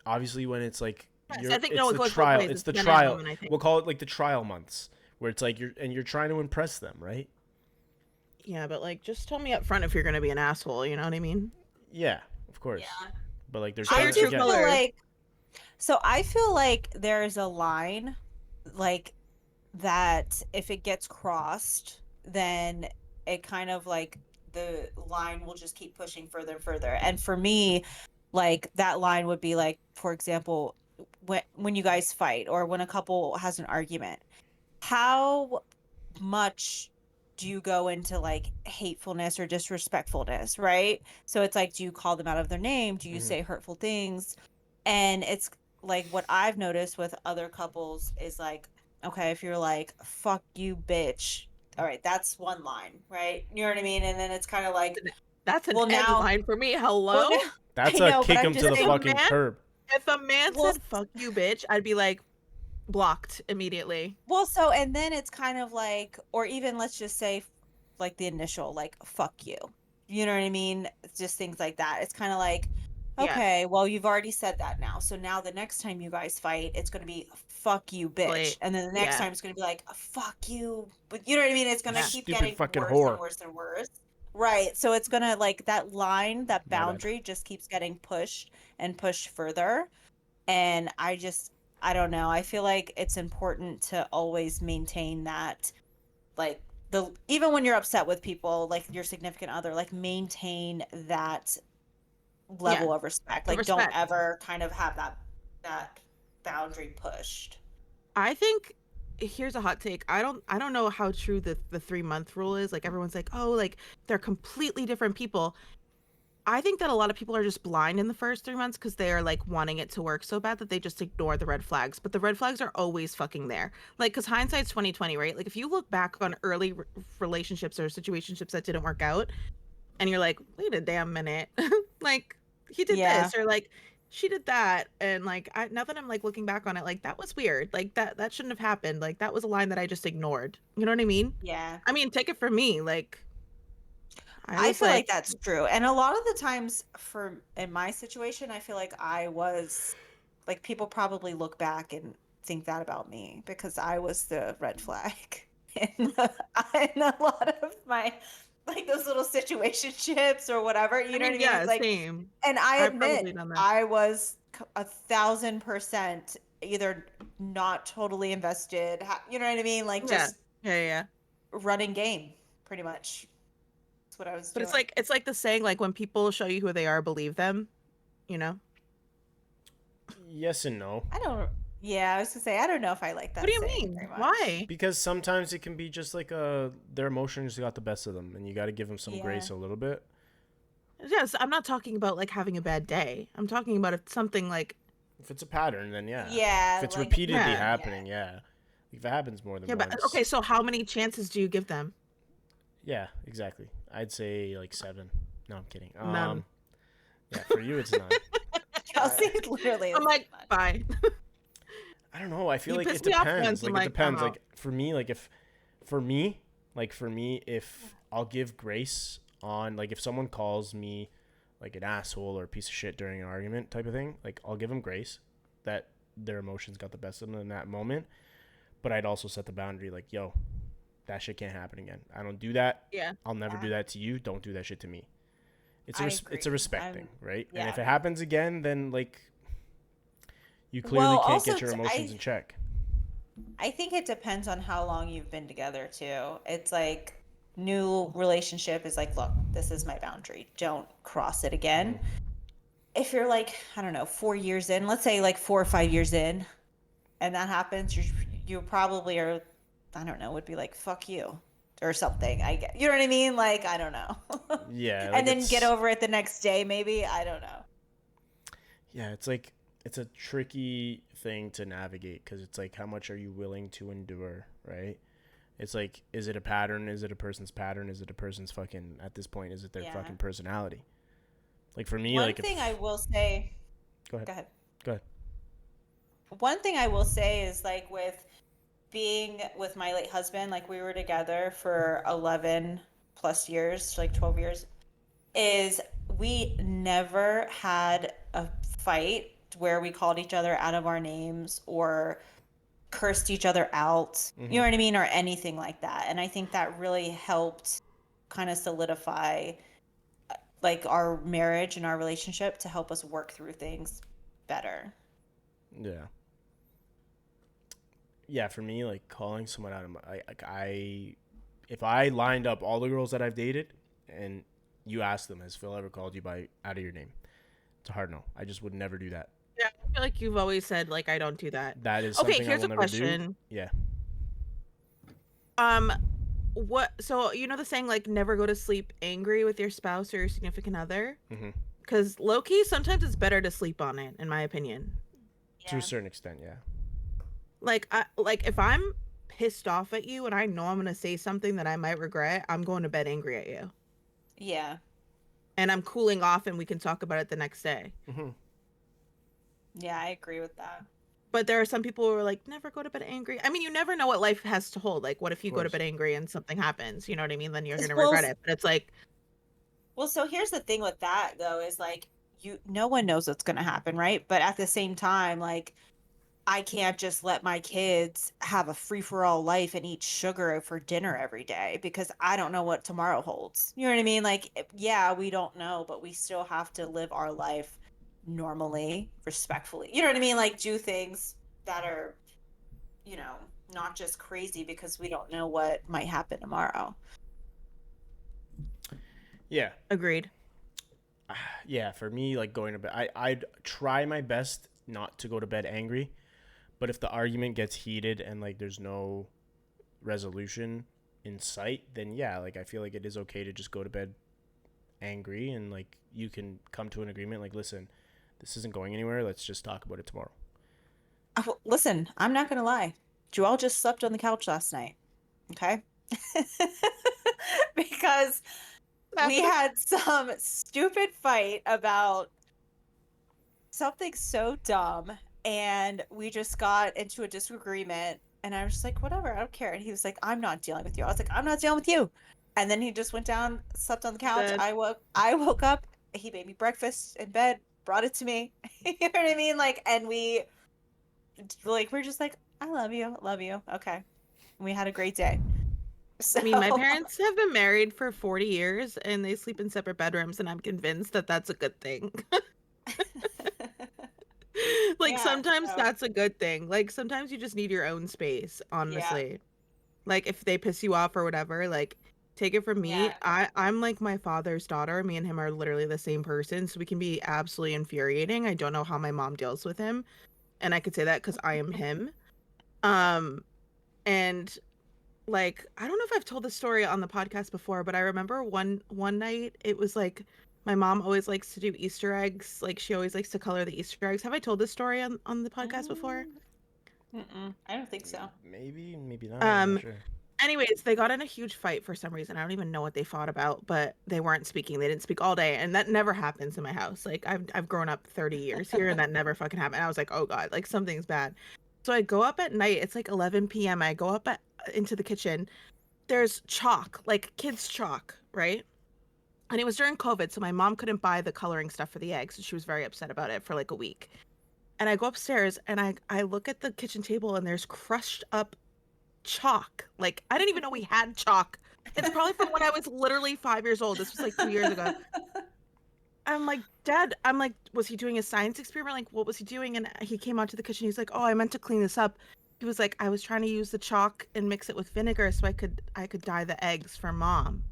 Obviously, when it's like Yes, I think it's no, it the goes both trial, ways. it's It's the men and trial. women, I think. We'll call it like the trial months, where it's like you're trying to impress them, right? Yeah, but like, just tell me up front if you're gonna be an asshole. You know what I mean? Yeah, of Yeah. course. But like they're Show I your trying to do true again. feel colors. like so I feel like there's a line like that if it gets crossed, then it kind of like the line will just keep pushing further and further. And for me, like that line would be like, for example, when you guys fight or when a couple has an argument, how much do you go into like hatefulness or disrespectfulness, right? So it's like, do you call them out of their name? Do you Mhm. say hurtful things? And it's like what I've noticed with other couples is like, okay, if you're like, fuck you, bitch, all right, that's one line, right? You know what I mean? And then it's kind of like, That's an well, end now, line for me. well, Hello? now, I That's a know, but kick I'm him to just the If saying, a fucking man, curb. if a man well, said "fuck you, bitch," I'd be like blocked immediately. well, so, and then it's kind of like, or even let's just say, like the initial, like, fuck you. You know what I mean? It's just things like that. It's kind of like, Yeah, okay, well, you've already said that now. So now the next time you guys fight, it's going to be fuck you, bitch. late. And then the next Yeah, time it's going to be like, fuck you. But you know what I mean? It's You going to yeah, keep stupid getting fucking worse and whore. worse and worse. Right. So it's going to like that line, that My bad. boundary just keeps getting pushed and pushed further. And I don't know. I feel like it's important to always maintain that, like, the even when you're upset with people, like your significant other, like maintain that yeah. level of respect. The Like, don't respect. ever kind of have that boundary pushed. I think here's a hot take. I don't know how true the 3 month rule is. Like everyone's like, oh, like they're completely different people. I think that a lot of people are just blind in the first 3 months because they are like wanting it to work so bad that they just ignore the red flags. But the red flags are always fucking there. Like, because hindsight's 2020, right? Like, if you look back on early relationships or situationships that didn't work out, and you're like, wait a damn minute, like he did Yeah. this or like she did that, and like now that I'm like looking back on it, like that was weird. Like that shouldn't have happened. Like that was a line that I just ignored. You know what I mean? Yeah. I mean, take it from me. Like I I was feel like like, that's true. And a lot of the times for in my situation, I feel like I was like people probably look back and think that about me because I was the red flag in, in a lot of my like those little situationships or whatever. You I know what mean, I mean? yeah, It's like, same. and I I've admit probably done that. I was 1,000% either not totally invested, you know what I mean? Like Yeah, just yeah. running game, pretty much. That's what I was But doing. it's like the saying, like when people show you who they are, believe them. You know? Yes and no. I don't. Yeah, I was gonna say I don't know if I like What do that you saying mean? very much. Why? Because sometimes it can be just like their emotions got the best of them, and you got to give them some Yeah. grace a little bit. Yes, I'm not talking about like having a bad day. I'm talking about if something like If it's a pattern, then yeah. If Yeah, it's like repeatedly yeah, happening, yeah. If it happens more than yeah, but once, okay. So how many chances do you give them? yeah, exactly. I'd say like 7. No, I'm kidding. None. Yeah, for you it's 9. Kelsey literally I'm is like, like, bye. I don't know. I feel You like piss it me off depends. once. I'm Like it like, I'm depends. out. Like for me, like if for me, if I'll give grace on like if someone calls me like an asshole or a piece of shit during an argument type of thing, like I'll give them grace that their emotions got the best of them in that moment. But I'd also set the boundary like, yo, that shit can't happen again. I don't do that. Yeah, I'll never Yeah. do that to you. Don't do that shit to me. I It's a agree. respect thing, right? And if Yeah. it happens again, then like you clearly Well, can't also get your emotions in check. I think it depends on how long you've been together too. It's like new relationship is like, look, this is my boundary. Don't cross it Mm-hmm. again. If you're like, I don't know, 4 years in, let's say like 4 or 5 years in, and that happens, you probably are, I don't know, would be like, fuck you or something. I get, you know what I mean? Like, I don't know. Yeah, like And then get it's over it the next day, maybe. I don't know. yeah, it's like it's a tricky thing to navigate because it's like how much are you willing to endure, right? It's like is it a pattern? Is it a person's pattern? Is it a person's fucking at this point? Is it their Yeah. fucking personality? Like for me, One like thing if I will say, go ahead, go ahead. go ahead. One thing I will say is like with being with my late husband, like we were together for 11 plus years, like 12 years. is we never had a fight where we called each other out of our names or cursed each other out, you know what I mean, or anything like that. And I think that really helped kind of solidify like our marriage and our relationship to help us work through things better. Yeah. Yeah, for me, like calling someone out of my, if I lined up all the girls that I've dated and you asked them, has Phil ever called you by out of your name? It's a hard no. I just would never do that. Yeah, I feel like you've always said like I don't do that. That is Okay, something I here's will a never do. question. Yeah. What? So you know the saying like never go to sleep angry with your spouse or your significant other? Mm-hmm. Because low key, sometimes it's better to sleep on it, in my opinion. To a Yeah. certain extent, yeah. Like if I'm pissed off at you and I know I'm gonna say something that I might regret, I'm going to bed angry at you, Yeah. and I'm cooling off, and we can talk about it the next day. Mm-hmm. Yeah, I agree with that. But there are some people who are like, never go to bed angry. I mean, you never know what life has to hold. Like, what if you Of go to course. bed angry and something happens? You know what I mean? Then you're gonna Well, regret it. But it's like, well, so here's the thing with that though, is like no one knows what's going to happen, right? But at the same time, like I can't just let my kids have a free for all life and eat sugar for dinner every day because I don't know what tomorrow holds. You know what I mean? Like, yeah, we don't know, but we still have to live our life normally, respectfully. You know what I mean? Like, do things that are, you know, not just crazy because we don't know what might happen tomorrow. Yeah. agreed. Yeah, for me, like going to bed, I'd try my best not to go to bed angry. But if the argument gets heated and like there's no resolution in sight, then yeah, like I feel like it is okay to just go to bed angry and like you can come to an agreement like, listen, this isn't going anywhere. Let's just talk about it tomorrow. Listen, I'm not gonna lie. Joelle just slept on the couch last night. Okay. Because we had some stupid fight about something so dumb and we just got into a disagreement and I was just like, whatever, I don't care. And he was like, I'm not dealing with you. I was like, I'm not dealing with you. And then he just went down, slept on the couch. Good. I woke up, he made me breakfast in bed, brought it to me. You know what I mean? Like, and we're just like, I love you, love you. Okay. And we had a great day. So I mean, my parents have been married for 40 years and they sleep in separate bedrooms, and I'm convinced that that's a good thing. Like, Yeah, sometimes so that's a good thing. Like, sometimes you just need your own space, yeah, honestly. Like, if they piss you off or whatever, like, take it from me. yeah, I'm like my father's daughter. Me and him are literally the same person, so we can be absolutely infuriating. I don't know how my mom deals with him, and I could say that because I am him. Um, and like I don't know if I've told this story on the podcast before, but I remember one night it was like my mom always likes to do Easter eggs. Like she always likes to color the Easter eggs. Have I told this story on the podcast before? I don't think so. Maybe, maybe not. I'm not Um sure. anyways, they got in a huge fight for some reason. I don't even know what they fought about, but they weren't speaking. They didn't speak all day, and that never happens in my house. Like I've grown up 30 years here and that never fucking happened. I was like, "Oh god, like something's bad." So I go up at night. It's like 11 p.m. I go up into the kitchen. There's chalk, like kids chalk, right? And it was during COVID, so my mom couldn't buy the coloring stuff for the eggs, and she was very upset about it for like a week. And I go upstairs and I look at the kitchen table and there's crushed up chalk. Like I didn't even know we had chalk. It's probably from when I was literally 5 years old. This was like 2 years ago. I'm like, Dad, I'm like, was he doing a science experiment? Like, what was he doing? And he came out to the kitchen. He's like, oh, I meant to clean this up. He was like, I was trying to use the chalk and mix it with vinegar so I could dye the eggs for Mom.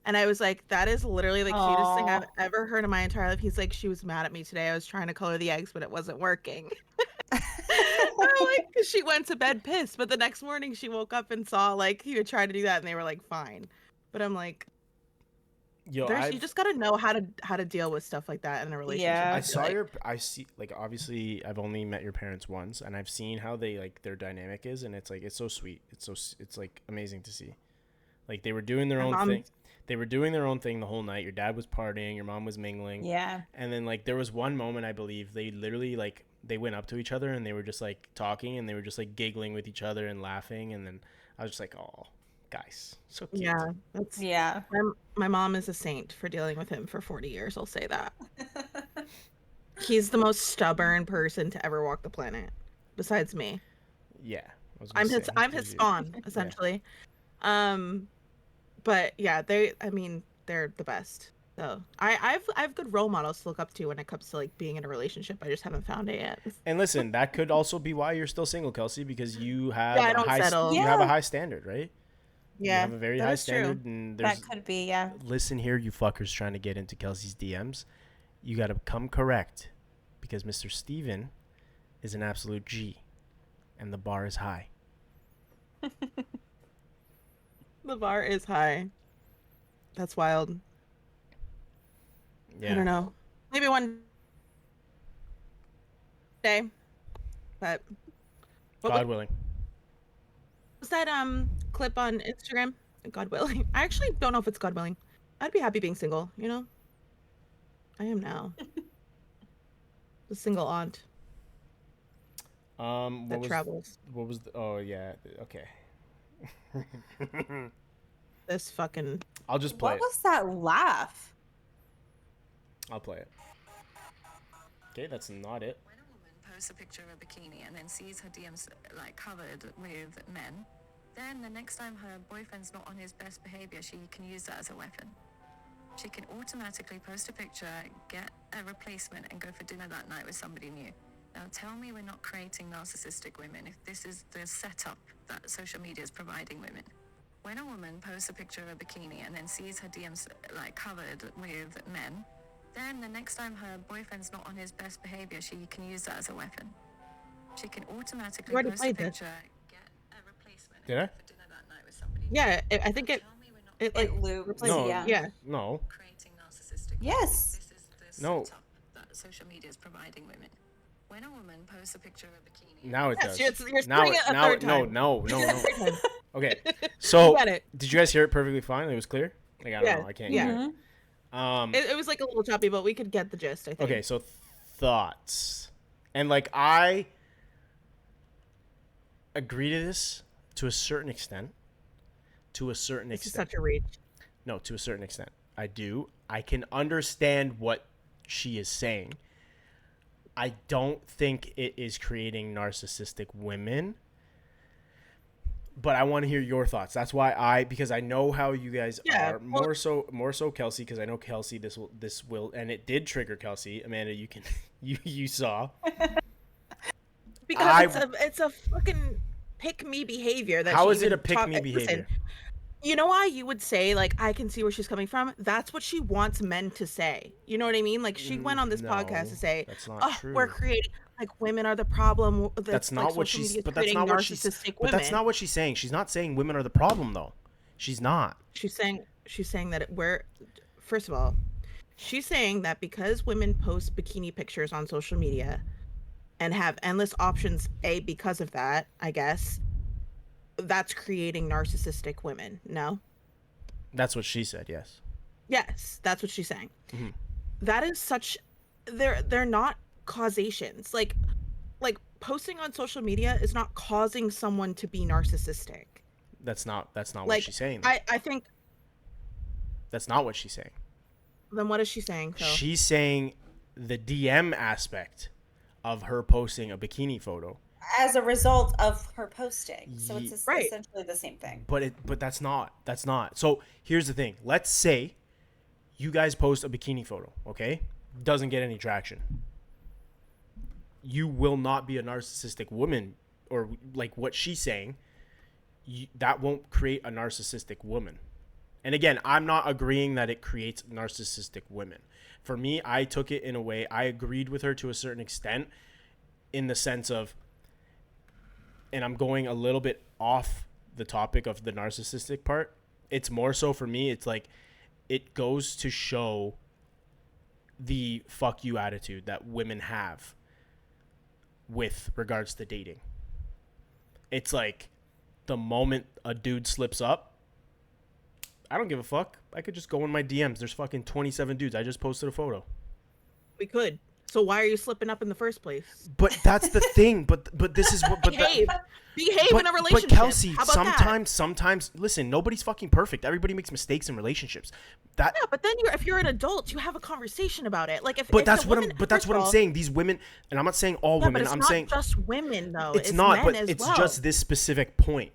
And I was like, that is literally the cutest thing I've Oh. ever heard in my entire life. He's like, she was mad at me today. I was trying to color the eggs, but it wasn't working. I'm like, 'cause she went to bed pissed, but the next morning she woke up and saw like he would try to do that, and they were like, fine. But I'm like, Yo, you just gotta know how to deal with stuff like that in a relationship. Yeah. I feel saw like. I see, like, obviously I've only met your parents once and I've seen how they like their dynamic is, and it's like it's so sweet. It's like amazing to see. Like they were doing their My own mom, thing. They were doing their own thing the whole night. Your dad was partying, your mom was mingling. Yeah. And then like there was one moment I believe they literally like they went up to each other and they were just like talking and they were just like giggling with each other and laughing, and then I was just like, "Oh, Guys, so cute. Yeah, that's Yeah. my mom is a saint for dealing with him for 40 years. I'll say that. He's the most stubborn person to ever walk the planet, besides me. Yeah. I was gonna say, I'm his spawn, yeah. essentially. But yeah, I mean, they're the best. So I have good role models to look up to when it comes to like being in a relationship. I just haven't found it yet. And listen, that could also be why you're still single, Kelsey, because you have I a don't high settle. you have a Yeah. high standard, right? You Yeah, have a very that high is true. standard, and there's That could be, yeah. listen here, you fuckers trying to get into Kelsey's DMs. You got to come correct because Mr. Steven is an absolute G and the bar is high. The bar is high. That's wild. Yeah. I don't know. Maybe one day. But what God willing. was that clip on Instagram? God willing. I actually don't know if it's God willing. I'd be happy being single, you know? I am now. The single aunt What that was travels. what was the, oh yeah, okay. This fucking I'll just play What it. was that laugh? I'll play it. Okay, that's not it. When a woman posts a picture of a bikini and then sees her DMs like covered with men, then the next time her boyfriend's not on his best behavior, she can use that as a weapon. She can automatically post a picture, get a replacement, and go for dinner that night with somebody new. Now tell me we're not creating narcissistic women if this is the setup that social media is providing women. When a woman posts a picture of a bikini and then sees her DMs like covered with men, then the next time her boyfriend's not on his best behavior, she can use that as a weapon. She can automatically You already post a played this. picture, get a replacement, Did I? and go for dinner that night with somebody. yeah. I think it Tell me we're not it like It loops, replaced- No. yeah. No. creating narcissistic Yes. women. This is the No. setup that social media is providing women. When a woman posts a picture of a bikini, Now it Yes, does. you're now splitting it a third no, time. no. Third time. Okay. So You got it. did you guys hear it perfectly fine? It was clear? Like I don't Yeah, know. I can't yeah. hear it. It was like a little choppy, but we could get the gist, I think. Okay, so thoughts. And like I agree to this to a certain extent. To a certain This is extent. such a reach. No, to a certain extent. I do. I can understand what she is saying. I don't think it is creating narcissistic women. But I want to hear your thoughts. That's why because I know how you guys Yeah, are well- more so Kelsey, because I know Kelsey this will and it did trigger Kelsey. Amanda, you can you saw. Because it's a fucking pick me behavior that How she is it even a pick me listen, behavior? you know why you would say like I can see where she's coming from? That's what she wants men to say. You know what I mean? Like she went on this podcast No, to say, that's not "Oh, true. we're creating like women are the problem." That's not like, what social she's media is but that's creating not what she's narcissistic but that's women." not what she's saying. She's not saying women are the problem though. She's not. She's saying that we're first of all, she's saying that because women post bikini pictures on social media and have endless options, because of that, I guess, that's creating narcissistic women. No? That's what she said, yes. Yes, that's what she's saying. Mhm. That is such they're not causations. Like posting on social media is not causing someone to be narcissistic. That's not what Like she's saying. I think That's not what she's saying. then what is she saying? So She's saying the DM aspect of her posting a bikini photo. As a result of her posting. So it's Right. essentially the same thing. But that's not. So here's the thing. Let's say you guys post a bikini photo, okay? Doesn't get any traction. You will not be a narcissistic woman, or like what she's saying. That won't create a narcissistic woman. And again, I'm not agreeing that it creates narcissistic women. For me, I took it in a way, I agreed with her to a certain extent in the sense of, and I'm going a little bit off the topic of the narcissistic part. It's more so for me, it's like, it goes to show the fuck you attitude that women have with regards to dating. It's like, the moment a dude slips up, I don't give a fuck. I could just go in my DMs. There's fucking 27 dudes. I just posted a photo. we could. So why are you slipping up in the first place? But that's the thing. But this is what. But Behave. Behave in a relationship. But Kelsey, How about that? sometimes, listen, nobody's fucking perfect. Everybody makes mistakes in relationships. That, Yeah, but then if you're an adult, you have a conversation about it. Like if but if that's the what woman, I'm. But that's first what of I'm all, saying. These women, and I'm not saying all yeah, but women. it's I'm not saying just women though. it's not. men But as it's well. just this specific point.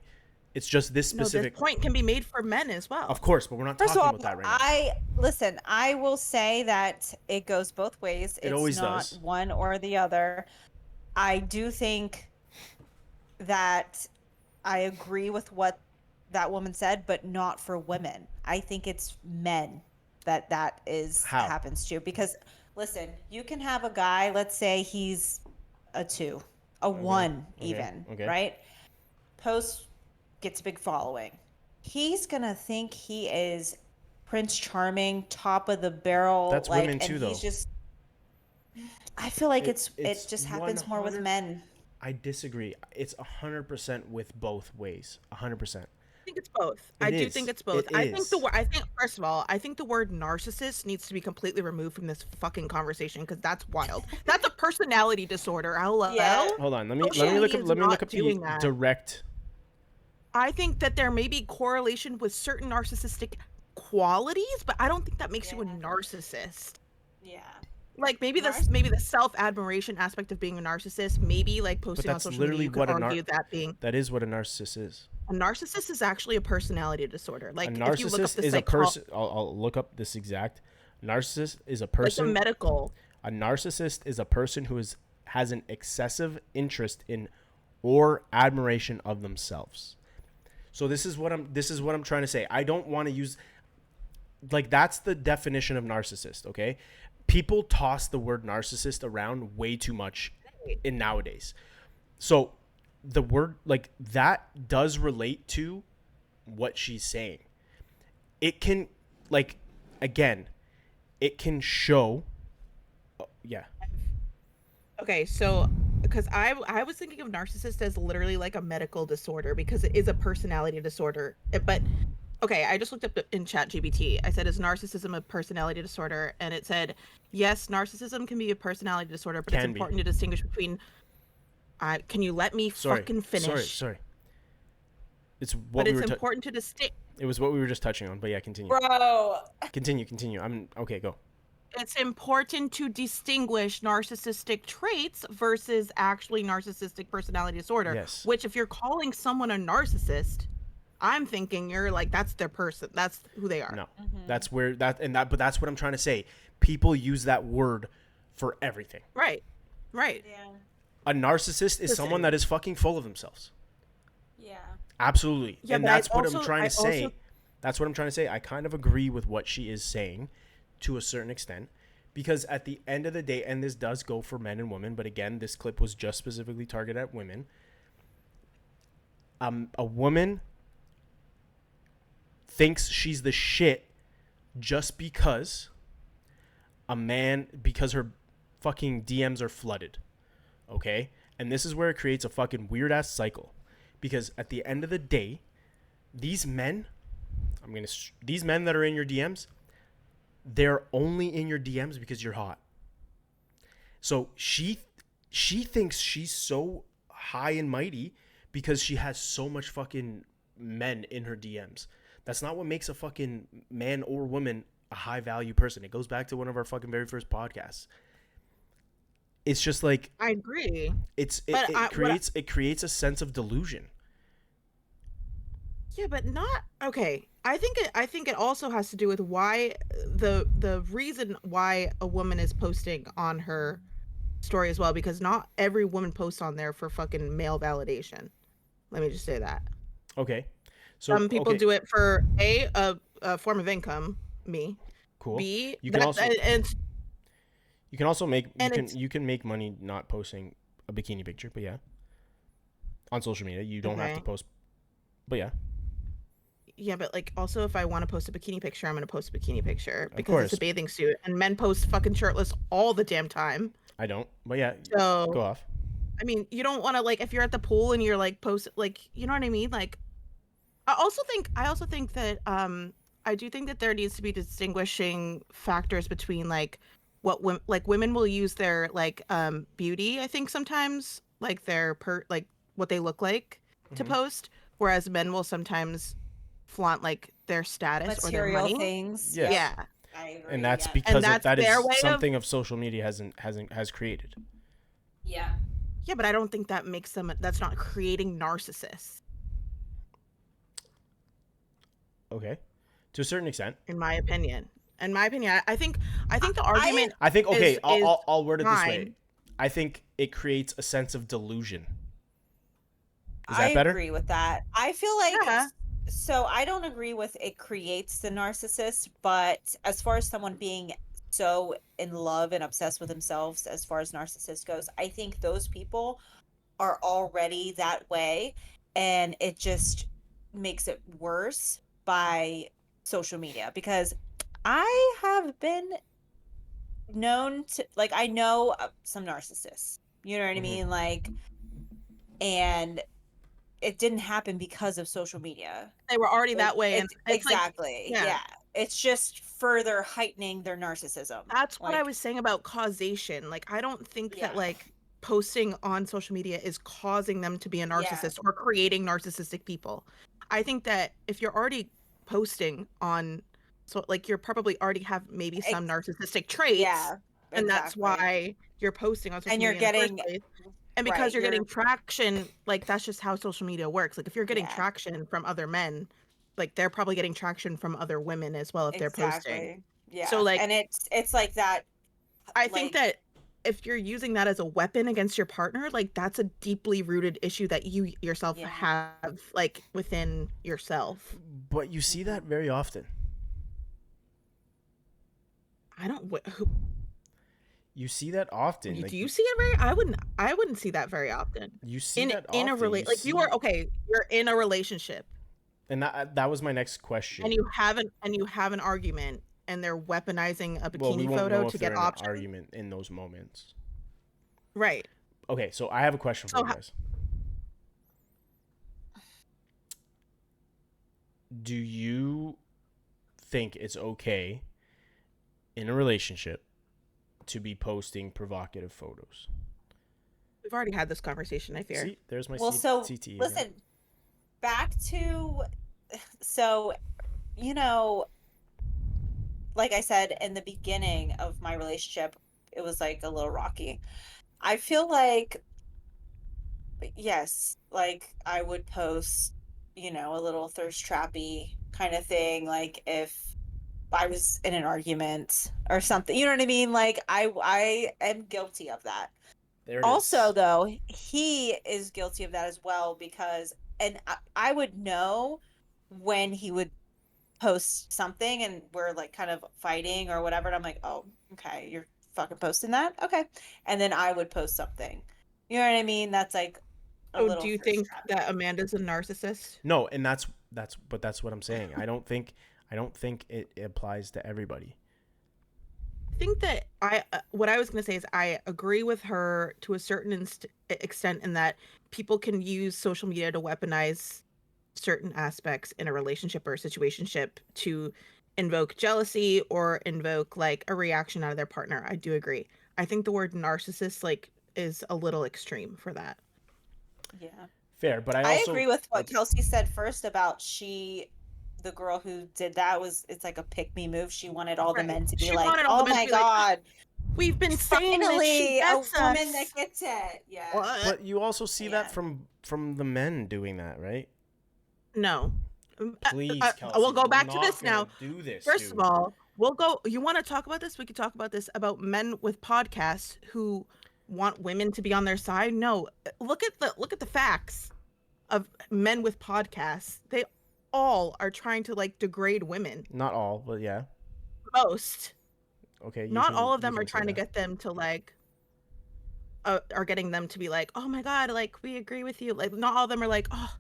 It's just this No, specific. this point can be made for men as well. Of course, but we're not First talking of all, about that right I will say that it goes both ways. It It's always not does. one or the other. I do think that I agree with what that woman said, but not for women. I think it's men that is How? happens to, because listen, you can have a guy, let's say he's a 2, a 1 even, okay. right? Post gets a big following. He's gonna think he is Prince Charming, top of the barrel. That's like, women and too, though. he's just. I feel like It's it just happens more with 100 men. I disagree. It's 100% with both ways. 100%. I think it's both. I do think it's both. I think I think first of all, I think the word narcissist needs to be completely removed from this fucking conversation because that's wild. That's a personality disorder. Hello. Yeah. Hold on. Let me Social look media up. is Let me not look up the doing that. direct. I think that there may be correlation with certain narcissistic qualities, but I don't think that makes you a Yeah. narcissist. Yeah. Like maybe the self-admiration aspect of being a narcissist, maybe like posting on that's social literally media, you could what a argue that being That is what a narcissist is. a narcissist is actually a personality disorder. Like A if you look up narcissist the is a psycho- person. I'll look up this exact. Narcissist is a like the person. medical. A narcissist is a person who has an excessive interest in or admiration of themselves. So this is what I'm trying to say. I don't want to use, like, that's the definition of narcissist, okay? People toss the word narcissist around way too much in nowadays. So the word, like, that does relate to what she's saying. It can, like, again, it can show, yeah. Okay, so because I was thinking of narcissist as literally like a medical disorder because it is a personality disorder. But okay, I just looked up in ChatGPT. I said, is narcissism a personality disorder? And it said, yes, narcissism can be a personality disorder, but it's Can be. important to distinguish between. Can you let me fucking finish? Sorry. It's what But we it's were. important to distinguish. It was what we were just touching on. But yeah, continue. Bro. Continue. I'm okay. Go. It's important to distinguish narcissistic traits versus actually narcissistic personality disorder. Yes. Which, if you're calling someone a narcissist, I'm thinking you're like, that's their person. That's who they are. No, that's where but that's what I'm trying to say. People use that word for everything. Right. Right. Yeah. A narcissist is someone Listen. that is fucking full of themselves. Yeah. Absolutely. Yeah, And but that's I what also- I'm trying I to say. also- That's what I'm trying to say. I kind of agree with what she is saying to a certain extent, because at the end of the day, and this does go for men and women, but again, this clip was just specifically targeted at women. A woman thinks she's the shit just because because her fucking DMs are flooded. Okay? And this is where it creates a fucking weird ass cycle. Because at the end of the day, these men that are in your DMs, they're only in your DMs because you're hot. So she thinks she's so high and mighty because she has so much fucking men in her DMs. That's not what makes a fucking man or woman a high value person. It goes back to one of our fucking very first podcasts. It's just like, I agree. it creates a sense of delusion. Yeah, but not okay. I think it also has to do with why the reason why a woman is posting on her story as well, because not every woman posts on there for fucking male validation. Let me just say that. Okay. So Some people do it for a form of income, me. Cool. B, You can also and you can also make And you can make money not posting a bikini picture, but yeah. On social media, you don't have Okay. to post, but yeah. yeah, but like also if I want to post a bikini picture, I'm gonna post a bikini picture because course. it's a bathing suit, and men post fucking shirtless all the damn time. I don't, but yeah. So Go off. I mean, you don't want to like if you're at the pool and you're like post like you know what I mean. Like, I also think that I do think that there needs to be distinguishing factors between like what women will use their like beauty. I think sometimes like their like what they look like to Mhm. post, whereas men will sometimes flaunt like their status or their Material money. things. Yes. Yeah. I agree. And that's yeah. because that's that their is way of- something of social media has created. Yeah. Yeah, but I don't think that makes them. That's not creating narcissists, Okay, to a certain extent. in my opinion. In my opinion, I think the argument. I think okay. is I'll word it this way. fine. I think it creates a sense of delusion. Is I that better? agree with that. I feel like Yeah. so I don't agree with it creates the narcissist, but as far as someone being so in love and obsessed with themselves as far as narcissist goes, I think those people are already that way, and it just makes it worse by social media, because I have been known to, like, I know some narcissists, you know what I Mhm. mean, like, and it didn't happen because of social media. They were already that way, and it's like, exactly, yeah. yeah, it's just further heightening their narcissism. that's what I Like, was saying about causation. Like, I don't think Yeah. that like posting on social media is causing them to be a narcissist or creating narcissistic people. I think that if you're already posting on, so like you're probably already have maybe some narcissistic traits, yeah, and that's exactly. why you're posting on social And you're media in the getting first place. And because right, you're you're getting traction, like that's just how social media works. Like if you're getting Yeah. traction from other men, like they're probably getting traction from other women as well if they're posting. exactly, yeah. So, like- and it's like that. I think like, that if you're using that as a weapon against your partner, like that's a deeply rooted issue that you yourself Yeah. have like within yourself. But you see that very often. I don't You see that often. do Like, you see it very I wouldn't see that very often. you see In that in a often. relate like you see- are okay, you're in a relationship And that was my next question. and you have an argument and they're weaponizing a well, we bikini won't photo know if to they're get in an options. argument in those moments. Right. Okay, so I have a question for So you guys. Do you think it's okay in a relationship to be posting provocative photos? We've already had this conversation, I fear. See, there's my well, so CTE. listen, back to, so, you know, like I said in the beginning of my relationship, it was like a little rocky. I feel like, yes, like I would post, a little thirst trappy kind of thing, like if I was in an argument or something, you know what I mean? Like I am guilty of that. There it Also, is. though, he is guilty of that as well, because, and I would know when he would post something and we're like kind of fighting or whatever, and I'm like, oh, okay, you're fucking posting that, okay, and then I would post something, you know what I mean? That's like a So little do you thirst think trap. that Amanda's a narcissist? No, and that's what I'm saying. I don't think it applies to everybody. I think that what I was going to say is I agree with her to a certain extent in that people can use social media to weaponize certain aspects in a relationship or a situationship to invoke jealousy or invoke like a reaction out of their partner. I do agree. I think the word narcissist like is a little extreme for that. Yeah, Fair, but I I also agree with what Kelsey said first about the girl who did that it's like a pick me move. She wanted all the Right. men to be She like, wanted all the oh men to my be like, god, We've been saying that finally she a gets woman us. that gets it. Yeah. What? But you also see that Yeah. from the men doing that, right? No. Please, Kelsey, we'll go we're back to not this now. gonna Do this, First dude. of all, we'll go. You want to talk about this? We could talk about this about men with podcasts who want women to be on their side. No, look at the facts of men with podcasts. They all are trying to like degrade women. Not all, but yeah. Most, Okay. not all of them you are can say trying to that. get them to like. Are getting them to be like, oh my god, like we agree with you. Like not all of them are like, oh,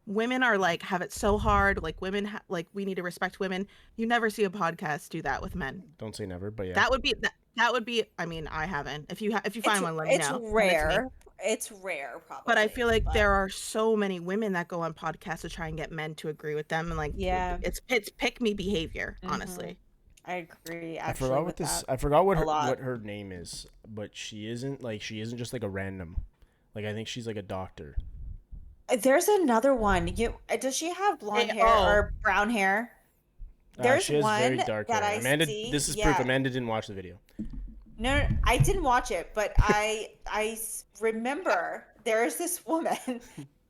women are like have it so hard. Like women, like we need to respect women. You never see a podcast do that with men. Don't say never, but yeah. That would be that would be. I mean, I haven't. If you if you find one, let me It's know. Send it to me. rare. It's rare, probably. But I feel like but- there are so many women that go on podcasts to try and get men to agree with them, and like, Yeah. it's pick me behavior. Mhm. Honestly, I agree. I Actually, forgot with what this. that. I forgot what a lot. her name is, but she isn't just like a random. Like I think she's like a doctor. There's another one. Does she have blonde hair oh, or brown hair? There's She has one very dark that hair. I Amanda, see. this is proof. Yeah. Amanda didn't watch the video. No, I didn't watch it, but remember there is this woman.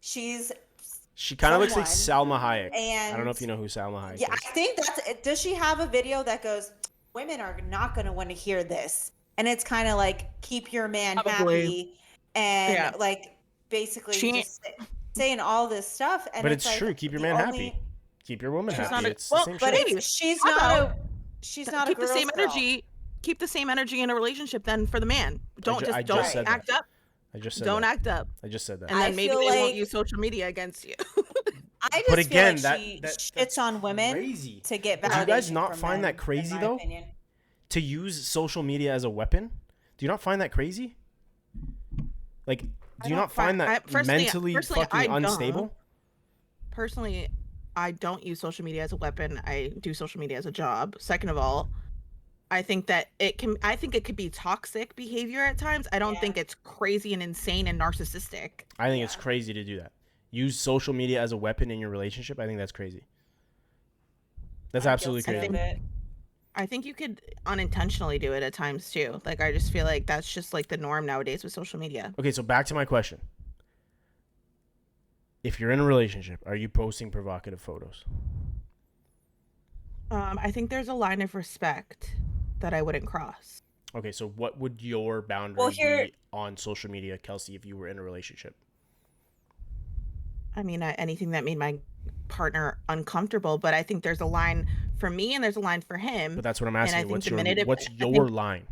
She's She kind of looks like someone, Salma Hayek. I don't know and if you know who Salma Hayek yeah, is. I think that's it. Does she have a video that goes, "Women are not going to want to hear this," and it's kind of like, "Keep your man Probably. happy," and Yeah. like basically She- just saying all this stuff. And But it's like, true. Keep your the man only- happy. Keep your woman She's happy. not a- It's well, the same But shit. Ladies, she's how not about a keep the girl's same girl. energy. Keep the same energy in a relationship then for the man. Don't I don't just said act up. I just said Don't that. act up, I just said that. and I then maybe feel they won't like- use social media against you. I just But feel again, like she shits that's on women crazy. to get Do validation. you guys not from find men, that crazy, in my though? opinion. To use social media as a weapon? Do you not find that crazy? Like, do you don't not find that personally, mentally I fucking don't. unstable? Personally, I don't use social media as a weapon. I do social media as a job. Second of all, I think that it could be toxic behavior at times. I don't Yeah. think it's crazy and insane and narcissistic. I think it's Yeah. crazy to do that. Use social media as a weapon in your relationship. I think that's crazy. That's I'm absolutely guilty crazy. of it. I think you could unintentionally do it at times too. Like I just feel like that's just like the norm nowadays with social media. Okay, so back to my question. If you're in a relationship, are you posting provocative photos? I think there's a line of respect that I wouldn't cross. Okay, so what would your boundary Well, here- be on social media, Kelsey, if you were in a relationship? I mean, anything that made my partner uncomfortable, but I think there's a line for me and there's a line for him. But that's what I'm I asking. think What's the your minute it- what's I your think- line?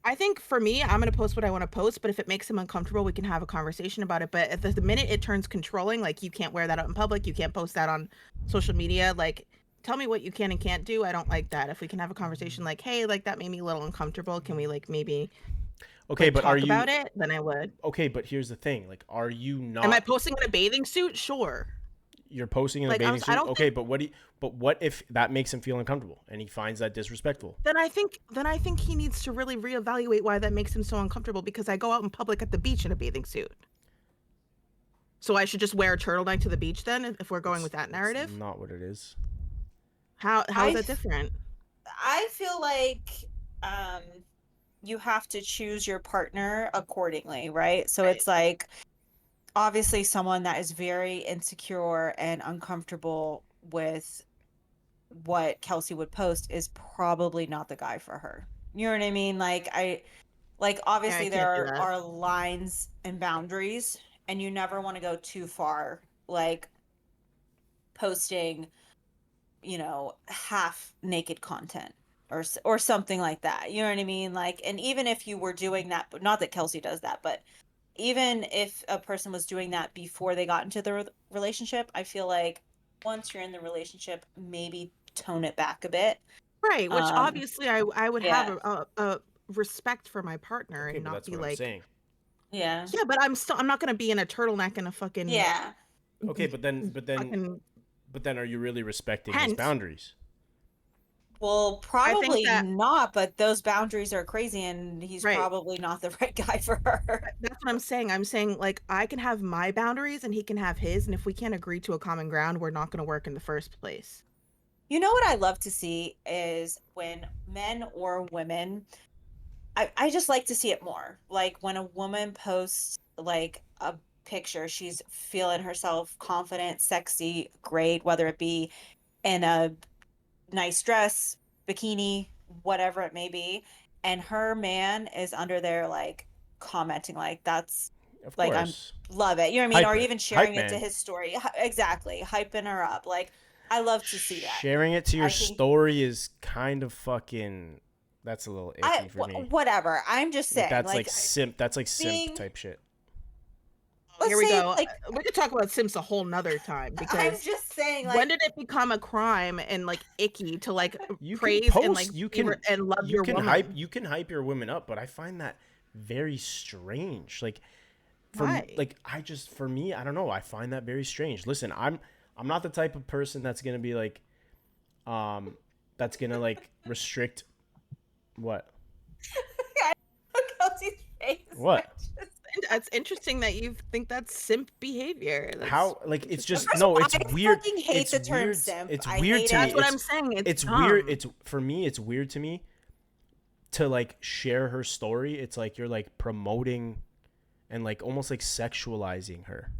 I think for me, I'm gonna post what I want to post, but if it makes him uncomfortable, we can have a conversation about it. But at the minute it turns controlling, like you can't wear that out in public, you can't post that on social media, like tell me what you can and can't do. I don't like that. If we can have a conversation like, hey, like that made me a little uncomfortable. Can we like maybe Okay, like, but talk are you about it? Then I would. Okay, but here's the thing. Like, are you not Am I posting in a bathing suit? Sure. you're posting in a Like, bathing I suit? don't Okay, but what if that makes him feel uncomfortable and he finds that disrespectful? Then I think he needs to really reevaluate why that makes him so uncomfortable because I go out in public at the beach in a bathing suit. So I should just wear a turtleneck to the beach then if we're going with that narrative? It's not what it is. How is I- that different? I feel like you have to choose your partner accordingly, right? So it's like obviously someone that is very insecure and uncomfortable with what Kelsey would post is probably not the guy for her. You know what I mean? Like obviously can't there do that. are lines and boundaries and you never want to go too far, like posting, you know, half naked content or something like that. You know what I mean? Like, and even if you were doing that, but not that Kelsey does that, but even if a person was doing that before they got into the relationship, I feel like once you're in the relationship, maybe tone it back a bit. Right, which Um, obviously I would yeah. have a respect for my partner Okay, and but not that's be what I'm like, saying. Yeah. yeah, but I'm not gonna be in a turtleneck and a fucking Yeah. Okay, but then fucking are you really respecting his Hence- boundaries? Well, think probably that- not, but those boundaries are crazy and he's Right. probably not the right guy for her. That's what I'm saying. I'm saying like I can have my boundaries and he can have his, and if we can't agree to a common ground, we're not gonna work in the first place. You know what I love to see is when men or women, I just like to see it more. Like when a woman posts like a picture, she's feeling herself confident, sexy, great, whether it be in a nice dress, bikini, whatever it may be. And her man is under there like commenting like that's Of like, course. love it. You know what I mean? Or Hype- even sharing hype it to man. his story. Exactly. Hyping her up. Like I love to see that. Sharing it to your I think- story is kind of fucking. That's a little icky for me. Whatever. I'm just saying. That's like simp. That's like being- simp type shit. let's Here we say, go. like, We could talk about Sims a whole nother time I'm because just saying, like, when did it become a crime and like icky to like You can praise and post- like you can- and love You your can woman? hype your women up, but I find that very strange. Like, for Why? like for me, I don't know. I find that very strange. Listen, I'm not the type of person that's gonna be like, that's gonna like restrict what. Kelsey's face. What? That's interesting that you think that's simp behavior. That's How like it's just First no, of all, it's I weird. fucking hate It's the term weird. simp. It's I weird hate to me. That's what It's- I'm saying. It's dumb. weird. It's for me. It's weird to me to like share her story. It's like you're like promoting and like almost like sexualizing her.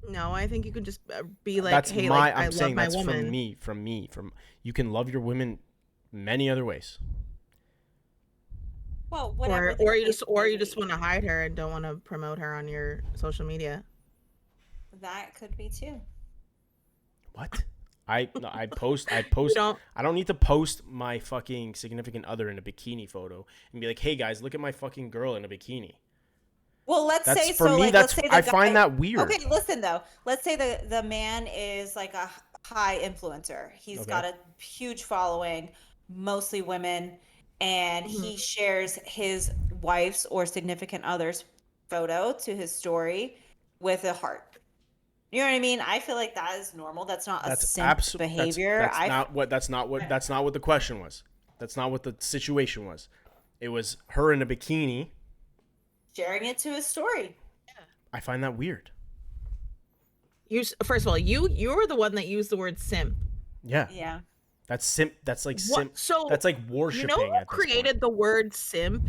No, I think you could just be like, That's hey, my. like, I'm I love saying my that's woman. from me. From you can love your women many other ways. Well, whatever. Or you the just case may want be. to hide her and don't want to promote her on your social media. That could be too. What? I post. You don't. I don't need to post my fucking significant other in a bikini photo and be like, "Hey guys, look at my fucking girl in a bikini." Well, let's That's say for so. me. Like, That's let's say the I guy, find that weird. Okay, listen though. Let's say the man is like a high influencer. He's Okay. got a huge following, mostly women, and he shares his wife's or significant other's photo to his story with a heart. You know what I mean? I feel like that is normal. That's not a That's simp absolutely behavior. That's not what. That's not what the question was. That's not what the situation was. It was her in a bikini. Sharing it to his story. I find that weird. First of all, you're the one that used the word simp. Yeah, Yeah. that's simp. That's like What? simp. So That's like you worshiping. know who at this created point. the word simp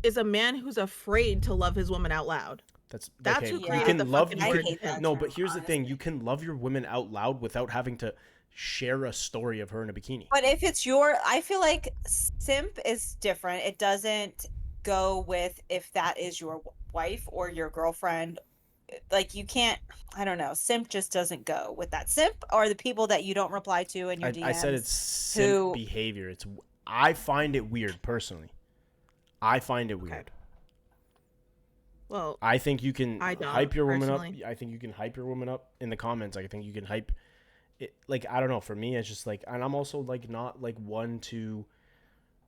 is a man who's afraid to love his woman out loud. That's That's okay. who Yeah. You created can the love. fucking You I word can, hate that simp. no, term, but here's the thing: honestly. you can love your women out loud without having to share a story of her in a bikini. But if it's I feel like simp is different. It doesn't go with if that is your wife or your girlfriend. Like you can't, I don't know. Simp just doesn't go with that. Simp are the people that you don't reply to in your DMs. I said it's simp who- behavior. I find it weird personally. I find it weird. Well, I think you can I don't, hype your woman up. personally. I think you can hype your woman up in the comments. I think you can hype it. Like, I don't know. For me, it's just like, and I'm also like not like one to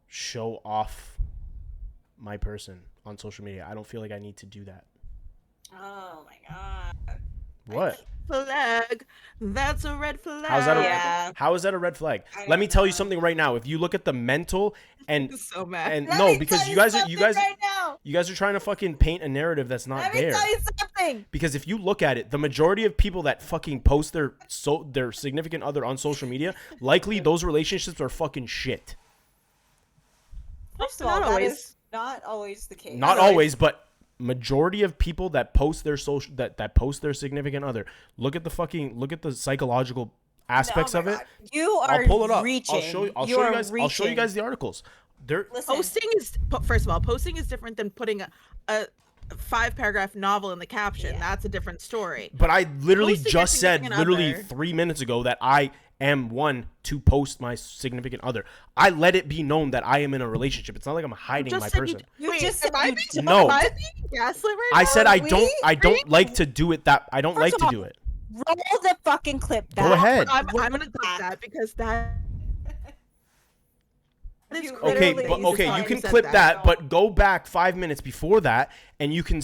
show off my person on social media. I don't feel like I need to do that. Oh my god. What? flag. That's a red flag. How's that? Yeah. How is that a red flag? I Let me don't tell you know. something right now. If you look at the mental and So mad. and Let no, me because tell you guys are something right now. you guys are trying to fucking paint a narrative that's not Let me there. tell you something. Because if you look at it, the majority of people that fucking post their significant other on social media, likely those relationships are fucking shit. First of Not all, that always. is not always the case. Not always, but majority of people that post their social that post their significant other, look at the psychological aspects Oh of my it. God. You are I'll pull it up. reaching. I'll show you. I'll You show you are guys. I'll show you reaching. guys the articles. They're Listen, Posting is first of all, posting is different than putting a 5-paragraph novel in the caption. Yeah. That's a different story. But I literally Posting just your said significant literally other. 3 minutes ago that I am one to post my significant other. I let it be known that I am in a relationship. It's not like I'm hiding Just my said person. You Wait, just am said I you being, don't. No. am I being gaslit right I now? said I we- don't like to do it that I don't First like of to all, do it. Roll the fucking clip back. Go ahead. I'm Roll gonna it clip back. that because that is You crazy. Okay, literally but just okay, you already can said clip that. that, but go back 5 minutes before that, and you can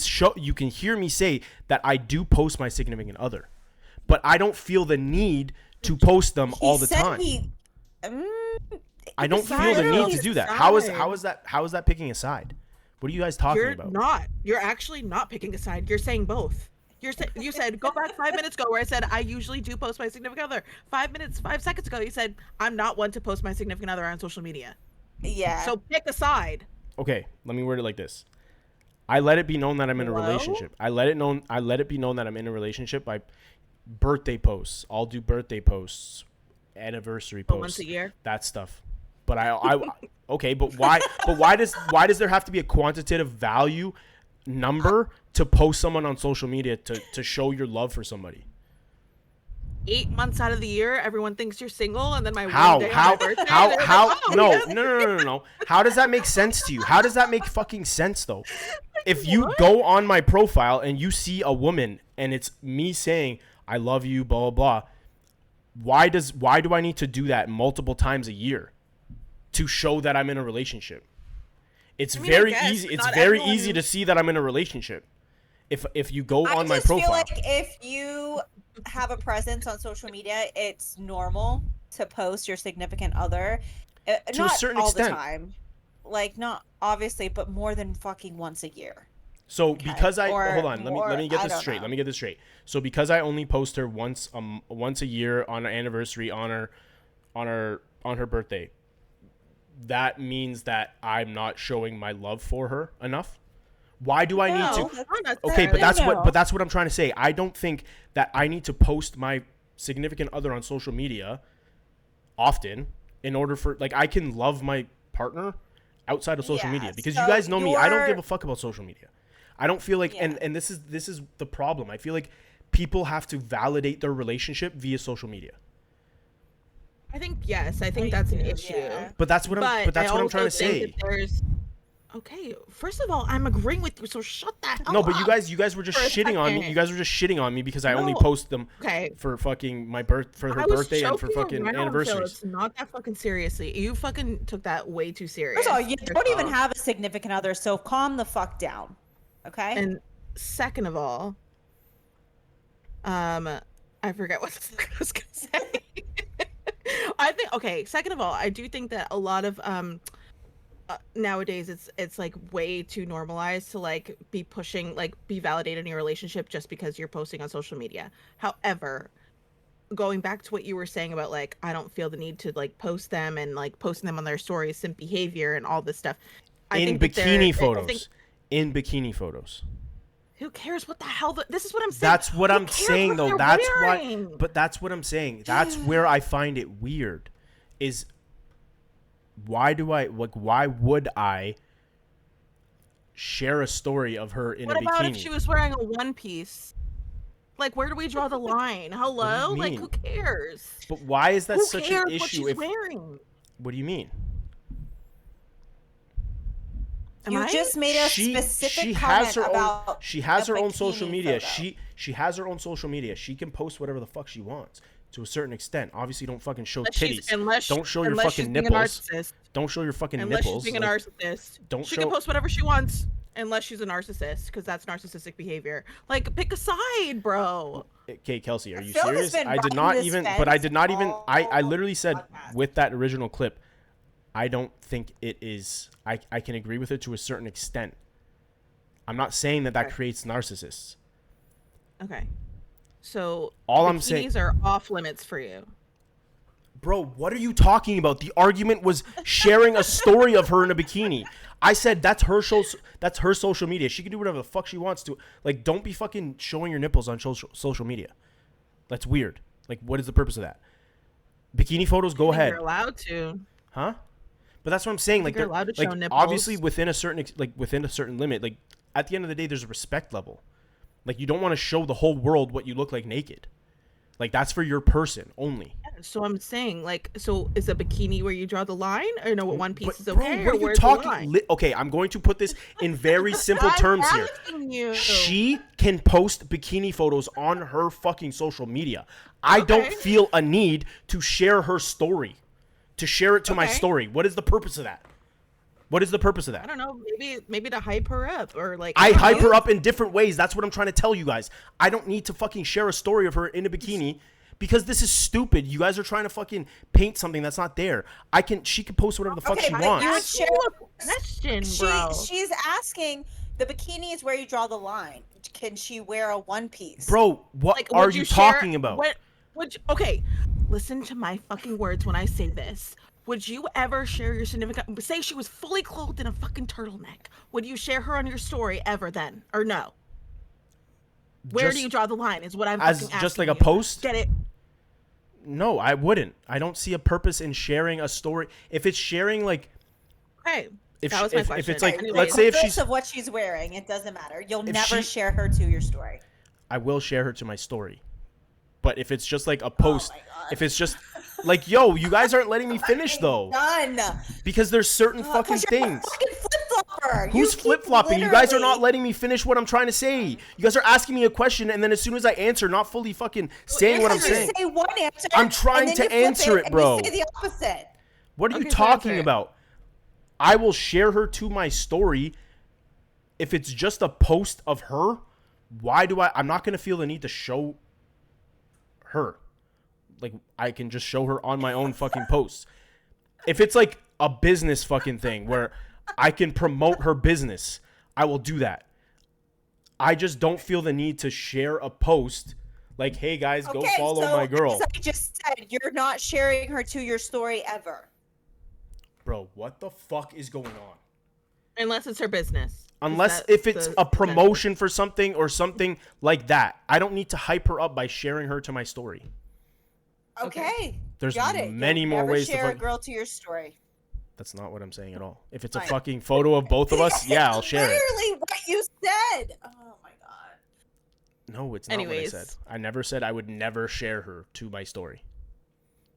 hear me say that I do post my significant other, but I don't feel the need to post them all the said time. I don't was feel the literally need to do that. a How is side. that picking a side? What are you guys talking You're about? not. You're actually not picking a side. You're saying both. You said go back 5 minutes ago where I said I usually do post my significant other. 5 seconds ago you said I'm not one to post my significant other on social media. Yeah. So pick a side. Okay, let me word it like this. I let it be known that I'm in a Hello? relationship. I let it be known that I'm in a relationship by birthday posts. I'll do birthday posts, anniversary But posts, once a year. that stuff. But I okay, but why does there have to be a quantitative value number to post someone on social media to show your love for somebody? 8 months out of the year, everyone thinks you're single, and then my How one day on my birthday, they're like, "Oh, no, yes." no. How does that make sense to you? How does that make fucking sense though? If you go on my profile and you see a woman and it's me saying I love you, blah blah blah, why do I need to do that multiple times a year to show that I'm in a relationship? It's I mean, I very guess, easy. but It's not very everyone- easy to see that I'm in a relationship. If you go I on my just profile. feel like if you have a presence on social media, it's normal to post your significant other. To a Not certain all extent. the time. Like, not obviously, but more than fucking once a year. So because I Or hold on, more, let me get I this don't straight. know. Let me get this straight. So because I only post her once a year on our anniversary on her birthday, that means that I'm not showing my love for her enough. Why do I need No, to? that's- Okay, but No. that's what I'm trying to say. I don't think that I need to post my significant other on social media often in order for like I can love my partner outside of social Yeah, media because so you guys know me. I don't you're- give a fuck about social media. I don't feel like Yeah. and this is the problem. I feel like people have to validate their relationship via social media. I think yes. I think I that's an do, issue. yeah. But that's what I'm But I trying also to think say. that there's okay. First of all, I'm agreeing with you. So shut that. No, but you guys were just for a shitting on me. second. You guys were just shitting on me because I only No. post them Okay. for fucking her I was birthday and for joking fucking around, anniversaries. Phil. It's not that fucking seriously. You fucking took that way too serious. First of all, you don't even off. have a significant other, so calm the fuck down. Okay? And second of all, I forget what I was gonna say. I think okay. Second of all, I do think that a lot of nowadays it's like way too normalized to like be pushing like be validated in your relationship just because you're posting on social media. However, going back to what you were saying about like I don't feel the need to like post them and like posting them on their stories, simp behavior and all this stuff. I In think that bikini they're- I photos. think- In bikini photos. Who cares what the hell? This is what I'm saying. That's what Who I'm cares saying what though. they're That's wearing? why. But that's what I'm saying. That's where I find it weird. Is why would I share a story of her in What a about bikini? if she was wearing a one piece? Like, where do we draw the line? Hello? you Like, mean? who cares? But why is that Who such cares an what issue? she's If wearing? what do you mean? Am You I? just made a specific comment about she has a her own social bikini media. photo. She has her own social media. She can post whatever the fuck she wants to a certain extent. Obviously, don't fucking show titties. Don't show your fucking being nipples. A narcissist. Don't show your fucking Unless nipples. she's being a Like, narcissist. don't She show- can post whatever she wants unless she's a narcissist, because that's narcissistic behavior. Like, pick a side, bro. Okay, Kelsey, are you Phil has serious? been I did riding not this even, but I did not even, fence I all literally said podcast. with that original clip, I don't think it is, I can agree with it to a certain extent. I'm not saying that Okay. creates narcissists. Okay. So, All I'm saying- bikinis are off limits for you. Bro, what are you talking about? The argument was sharing a story of her in a bikini. I said that's her social media. She can do whatever the fuck she wants to. Like, don't be fucking showing your nipples on social media. That's weird. Like, what is the purpose of that? Bikini photos, go I think ahead. You're allowed to. Huh? But that's what I'm saying. Like, you're they're- allowed to like show nipples. obviously within a certain limit. Like, at the end of the day, there's a respect level. Like, you don't want to show the whole world what you look like naked. Like, that's for your person only. So I'm saying, like, so is a bikini where you draw the line, or no? One piece But, is bro, okay, what or are you where's the talking? line? Okay, I'm going to put this in very simple I'm terms here. asking you. She can post bikini photos on her fucking social media. I don't Okay. feel a need to share her story, to share it to my Okay. story. What is the purpose of that? What is the purpose of I that? don't know. Maybe to hype her up, or like I don't hype know. her up in different ways. That's what I'm trying to tell you guys. I don't need to fucking share a story of her in a bikini because this is stupid. You guys are trying to fucking paint something that's not there. She can post whatever the fuck Okay, she but wants. you would Ask share- you a question, bro. She's asking, the bikini is where you draw the line. Can she wear a one piece? Bro, what Like, are would you share- talking about? What? Okay, listen to my fucking words when I say this. Would you ever share your significant? Say she was fully clothed in a fucking turtleneck. Would you share her on your story ever then, or no? Where Just do you draw the line? Is what I'm as fucking just asking like a you. post? Get it? No, I wouldn't. I don't see a purpose in sharing a story. If it's sharing like Okay, if that she- was my if question. it's like Anyways, let's say if Regardless she's of what she's wearing, it doesn't matter. You'll If never she- share her to your story. I will share her to my story. But if it's just like a post, my God. if it's just like, yo, you guys aren't letting me finish though. Done. Because there's certain fucking 'Cause you're a things. fucking flip-flopper. Who's You keep flip flopping? You guys are not literally- letting me finish what I'm trying to say. You guys are asking me a question, and then as soon as I answer, not fully fucking saying what I'm Because you saying. say one answer, I'm trying and then to you flip answer it, and bro. You say the opposite. What are you Okay, so talking answer it. about? I will share her to my story. If it's just a post of her, why do I'm not going to feel the need to show her. Like, I can just show her on my own fucking posts. If it's like a business fucking thing where I can promote her business, I will do that. I just don't feel the need to share a post like, hey guys, go follow my girl. As I just said, you're not sharing her to your story ever. Bro, what the fuck is going on? Unless it's her business. Unless if it's a promotion for something or something like that. I don't need to hype her up by sharing her to my story. Okay. There's Got it. many You'll more never ways to share a fuck. girl to your story. That's not what I'm saying at all. If it's a Fine. fucking photo of both of us, yeah, I'll share it. Literally what you said. Oh my god. No, it's not Anyways. what I said. I never said I would never share her to my story.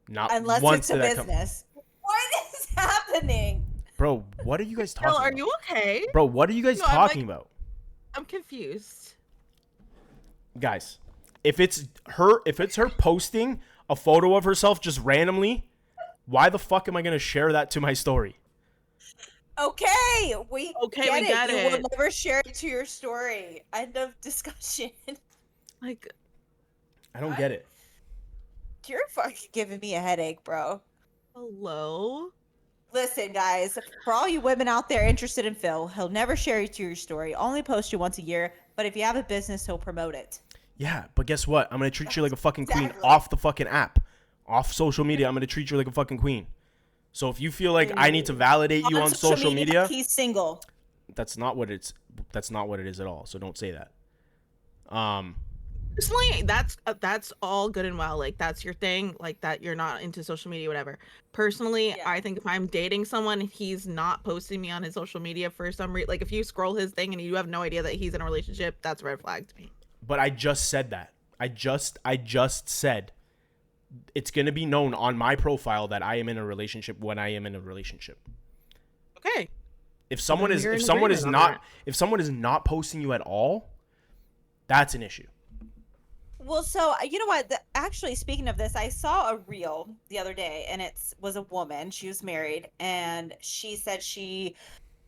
Not Unless once it's a did that come. business. What is happening? Bro, what are you guys talking Phil, are about? you okay? Bro, what are you guys No, I'm talking like- about? I'm confused. Guys, if it's her posting a photo of herself just randomly, why the fuck am I gonna share that to my story? Okay, we Okay, get we it. got You it. will never share it to your story. End of discussion. Like, I don't get it. You're fucking giving me a headache, bro. hello? Listen, guys, for all you women out there interested in Phil, he'll never share you to your story, only post you once a year, but if you have a business, he'll promote it. Yeah, but guess what? I'm gonna treat you like a fucking queen Exactly. off the fucking app, off social media. I'm gonna treat you like a fucking queen. So if you feel like I need to validate you on social media, he's single. that's not what it's. That's not what it is at all. So don't say that. Personally, that's all good and well. Like, that's your thing. Like, that you're not into social media, whatever. Personally, Yeah. I think if I'm dating someone, he's not posting me on his social media for some reason. Like, if you scroll his thing and you have no idea that he's in a relationship, that's a red flag to me. But I just said that. I just said it's gonna be known on my profile that I am in a relationship when I am in a relationship. Okay. If someone then is you're if in someone is agreement on not if someone is not posting you at all, that's an issue. Well, so you know what? Actually, speaking of this, I saw a reel the other day, and it was a woman. She was married, and she said she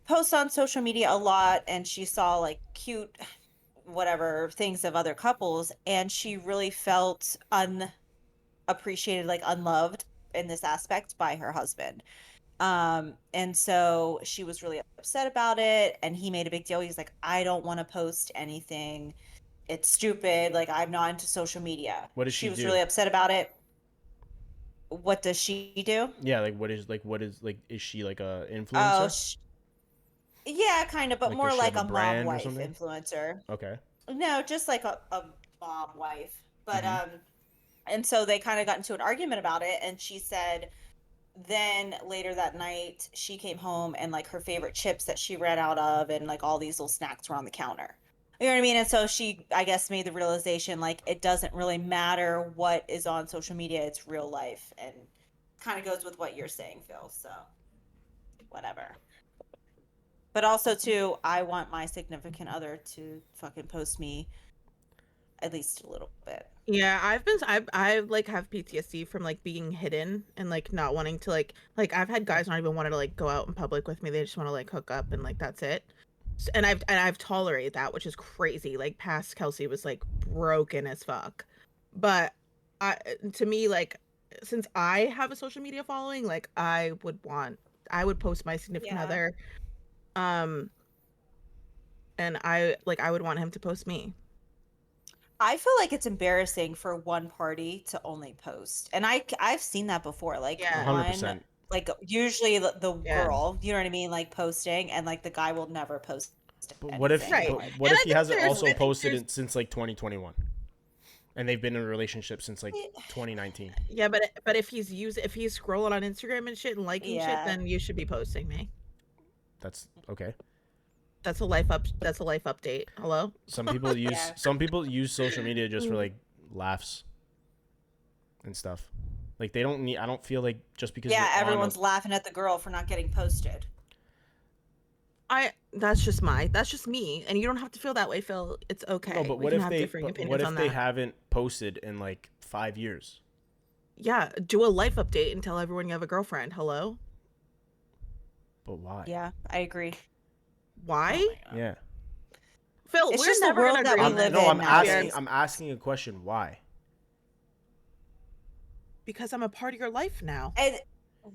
posts on social media a lot, and she saw like cute, whatever things of other couples, and she really felt unappreciated, like unloved in this aspect by her husband. And so she was really upset about it, and he made a big deal. He's like, I don't want to post anything. It's stupid. Like, I'm not into social media. What does she was do? really upset about it. What does she do? Yeah, what is is she like a Oh, influencer? yeah, kind of, but Like, more does she like have a a mom brand or wife something? influencer. Okay. No, just like a mom wife. But Mhm. and so they kind of got into an argument about it, and she said then later that night she came home and like her favorite chips that she ran out of and like all these little snacks were on the counter. You know what I mean? And so she, I guess, made the realization like it doesn't really matter what is on social media, it's real life, and kind of goes with what you're saying, Phil. So whatever. But also too, I want my significant other to fucking post me at least a little bit. Yeah, I like have PTSD from like being hidden and like not wanting to like I've had guys not even wanting to like go out in public with me. They just want to like hook up and like that's it. And I've tolerated that, which is crazy. Like past Kelsey was like broken as fuck. But to me, like, since I have a social media following, like I would post my significant Yeah. other. And I would want him to post me. I feel like it's embarrassing for one party to only post, and I've seen that before. Like Yeah. 100%. like usually the Yeah. girl, you know what I mean, like posting, and like the guy will never post. But what if anything. Right. but what And if I he think hasn't there's- also I think posted there's- it since like 2021? And they've been in a relationship since like 2019. Yeah, but if he's scrolling on Instagram and shit and liking Yeah. shit, then you should be posting me. That's okay. That's a life update. Hello? Some people use Yeah. social media just for like laughs and stuff. Like they don't need. I don't feel like just because Yeah, you're on a- everyone's laughing at the girl for not getting posted. That's just me, and you don't have to feel that way, Phil. It's okay. No, but We what can if have they? differing But opinions what if on they that. haven't posted in like 5 years? Yeah, do a life update and tell everyone you have a girlfriend. Hello? But why? Yeah, I agree. Why? Yeah. Phil, It's we're just the never world gonna that agree we on live this. in I'm nowadays. asking. I'm asking a question. Why? Because I'm a part of your life now. And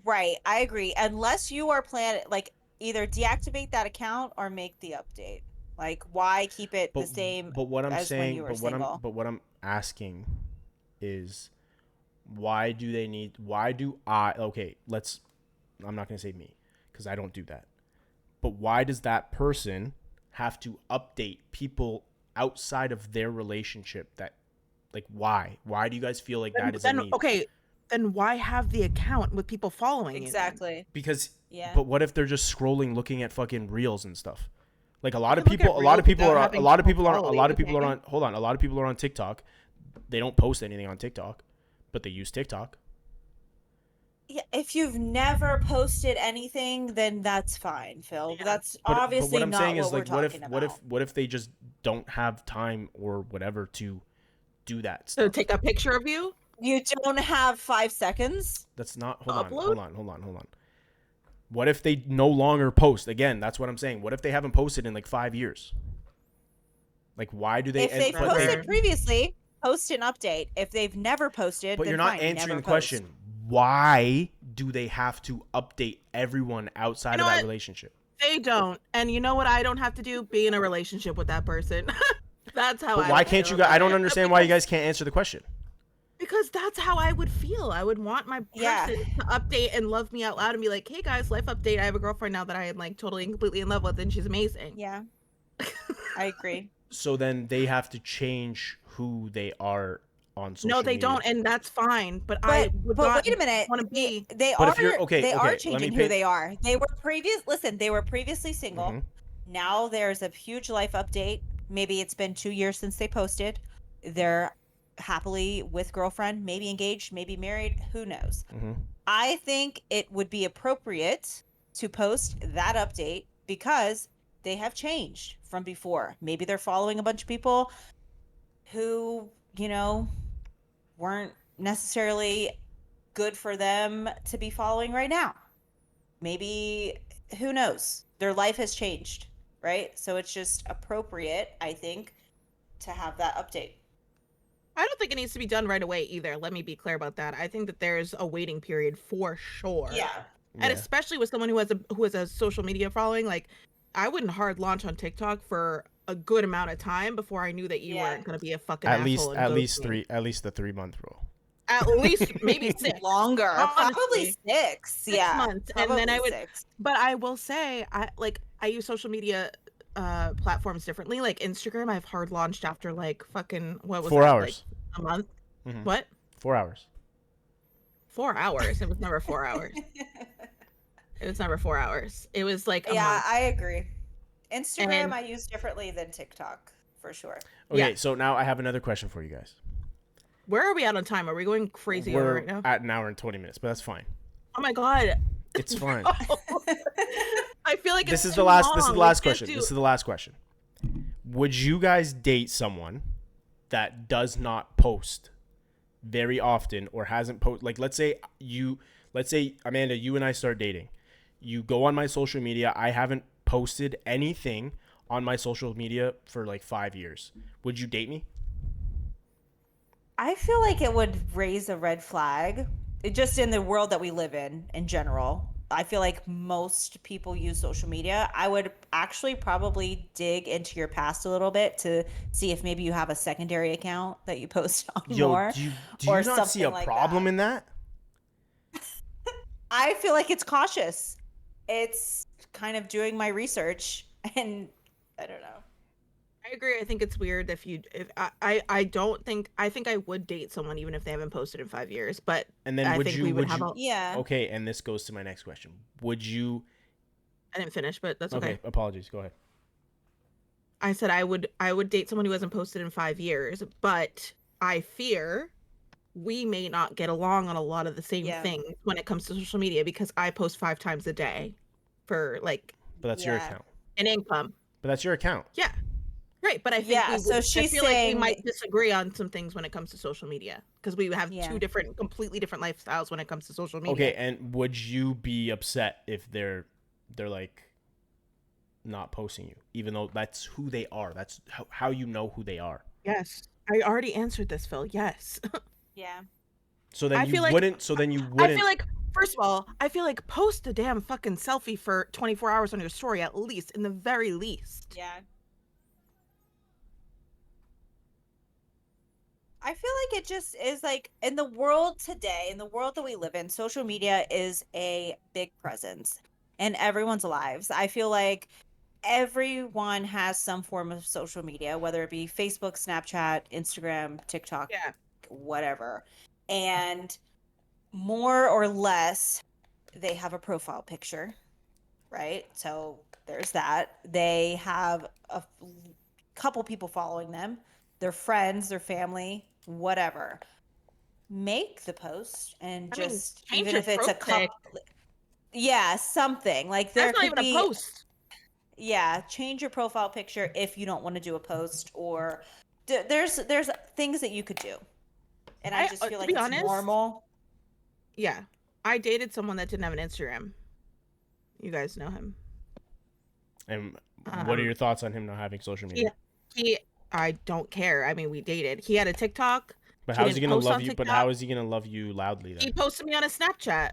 right, I agree. Unless you are planning, like, either deactivate that account or make the update. Like, why keep it the But same what I'm as when saying, you were but what I'm single? but what I'm asking is, why do I, okay, I'm not going to say me, because I don't do that. But why does that person have to update people outside of their relationship? That, like, why do you guys feel like that is a Then need? okay, then why have the account with people following you? Then? Exactly. Because, Yeah. but what if they're just scrolling, looking at fucking reels and stuff? Like, a lot of can look at people, reels without a having lot of people people are, follow a you, lot of people are okay? on, hold on, a lot of people are on TikTok. They don't post anything on TikTok, but they use TikTok. Yeah, if you've never posted anything, then that's fine, Phil. Yeah. That's But obviously what I'm not saying what is, we're like, talking about. what if they just don't have time or whatever to do that So stuff? take a picture of you, You don't have 5 seconds? That's not, upload. hold on. What if they no longer post? Again, that's what I'm saying. What if they haven't posted in like 5 years? Like, why do they? If they've But posted previously, post an update. If they've never posted, but then you're not fine, answering never the question. post. Why do they have to update everyone outside You know of that what? relationship? They don't. And you know what I don't have to do? Be in a relationship with that person. That's how But I why would can't feel you guys? I about don't it. understand why you guys can't answer the question. Because that's how I would feel. I would want my Yeah. person to update and love me out loud and be like, hey guys, life update. I have a girlfriend now that I am like totally and completely in love with and she's amazing. Yeah. I agree. So then they have to change who they are on social media. No, they don't, and that's fine. But I would But not wait a minute. want to be. They But are if you're- okay, they okay, are let me changing who paint- they are. They were previously single. Mhm. Now there's a huge life update. Maybe it's been 2 years since they posted. They're happily with girlfriend, maybe engaged, maybe married, who knows. Mhm. I think it would be appropriate to post that update because they have changed from before. Maybe they're following a bunch of people who, weren't necessarily good for them to be following right now. Maybe, who knows? Their life has changed, right? So it's just appropriate, I think, to have that update. I don't think it needs to be done right away either. Let me be clear about that. I think that there's a waiting period for sure. Yeah. And Yeah. especially with someone who has a social media following, like I wouldn't hard launch on TikTok for a good amount of time before I knew that you Yeah. weren't going to be a fucking At asshole and at ghost least me. the 3-month rule. At least maybe 6 Longer. Probably Honestly. 6. 6 Yeah. months, and then I probably would. 6. But I will say, I use social media platforms differently. Like Instagram, I've hard launched after like fucking what was 4 that, hours. like, a month. Mhm. What? 4 hours. 4 hours? It was never 4 hours. It was never 4 hours. It was like a Yeah, month. I agree. Instagram And- I use differently than TikTok, for sure. Okay, Yeah. so now I have another question for you guys. Where are we at on time? Are we going crazy over We're right now? at an hour and 20 minutes, but that's fine. Oh my god. It's fine. I feel like This it's is too the last. long. This is the We last can't question. do- This is the last question. Would you guys date someone that does not post very often or hasn't posted? Like, let's say Amanda, you and I start dating. You go on my social media. I haven't posted anything on my social media for like 5 years. Would you date me? I feel like it would raise a red flag. Just in the world that we live in general. I feel like most people use social media. I would actually probably dig into your past a little bit to see if maybe you have a secondary account that you post on more. Do you or not see a something like problem that. in that? I feel like it's cautious. It's kind of doing my research, and I don't know. I agree. I think it's weird if I don't think I think I would date someone even if they haven't posted in 5 years, but And then I would think you? we would Would have you? a. Yeah. Okay, and this goes to my next question. Would you? I didn't finish, but that's Okay, okay. apologies. Go ahead. I said I would date someone who hasn't posted in 5 years, but I fear we may not get along on a lot of the same Yeah. things when it comes to social media because I post 5 times a day for like But that's your Yeah. account. an income. But that's your account. Yeah. Right, but I think Yeah, we so I she's feel like we saying- might disagree on some things when it comes to social media because we have Yeah. two completely different lifestyles when it comes to social media. Okay, and would you be upset if they're like not posting you, even though that's who they are? That's how you know who they are. Yes. I already answered this, Phil. Yes. Yeah. So then I you feel like- wouldn't. So then you I wouldn't. feel like, first of all, I feel like post a damn fucking selfie for 24 hours on your story at least, in the very least. Yeah. I feel like it just is like in the world today, in the world that we live in, social media is a big presence in everyone's lives. I feel like everyone has some form of social media, whether it be Facebook, Snapchat, Instagram, TikTok, Yeah. whatever. And more or less, they have a profile picture, right? So there's that. They have a couple people following them, their friends, their family, whatever. Make the post and I mean, just, change even your if it's a profile pic. couple, yeah, something like there That's not could even a be, post. yeah, change your profile picture if you don't want to do a post, or there's things that you could do. And I just feel To like be it's honest, normal. yeah, I dated someone that didn't have an Instagram. You guys know him. And what are your thoughts on him not having social media? He I don't care. I mean, we dated. He had a TikTok. But He how is he didn't gonna post love on you? But TikTok. how is he gonna love you loudly He then? posted me on a Snapchat.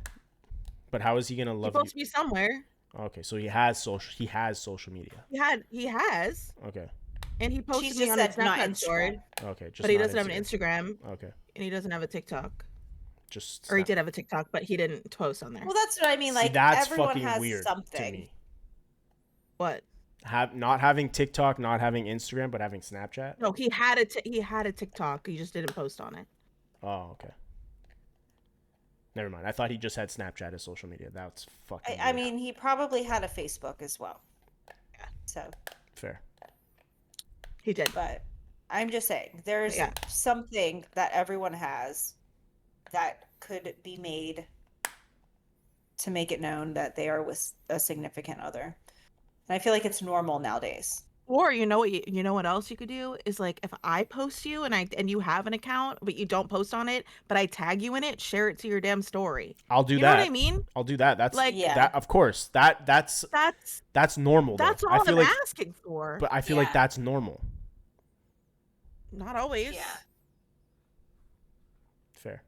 But how is he gonna He love you? posted me somewhere. Okay, so he has social media. He has, Okay, and he posted She's me just on his said not Snapchat story. Instagram. okay, just But he not doesn't have an Instagram, Okay, and he doesn't have a TikTok. just Or he Snap. did have a TikTok, but he didn't post on there. Well, that's what I mean. See, Like that's everyone fucking has weird something. to me. What? Not having TikTok, not having Instagram, but having Snapchat. No, he had a TikTok. He just didn't post on it. Oh, okay. Never mind. I thought he just had Snapchat as social media. That's fucking. I weird. mean, he probably had a Facebook as well. Yeah. So, fair. He did. but I'm just saying, there's Yeah. something that everyone has that could be made to make it known that they are with a significant other. And I feel like it's normal nowadays. Or you know what else you could do is like if I post you and you have an account but you don't post on it, but I tag you in it, share it to your damn story. I'll do You that. know what I mean? I'll do that. That's Like- Yeah. that. Of course. That's normal. That's though. all I feel I'm like, asking for. but I feel like Yeah. that's normal. Not always. Yeah. Fair.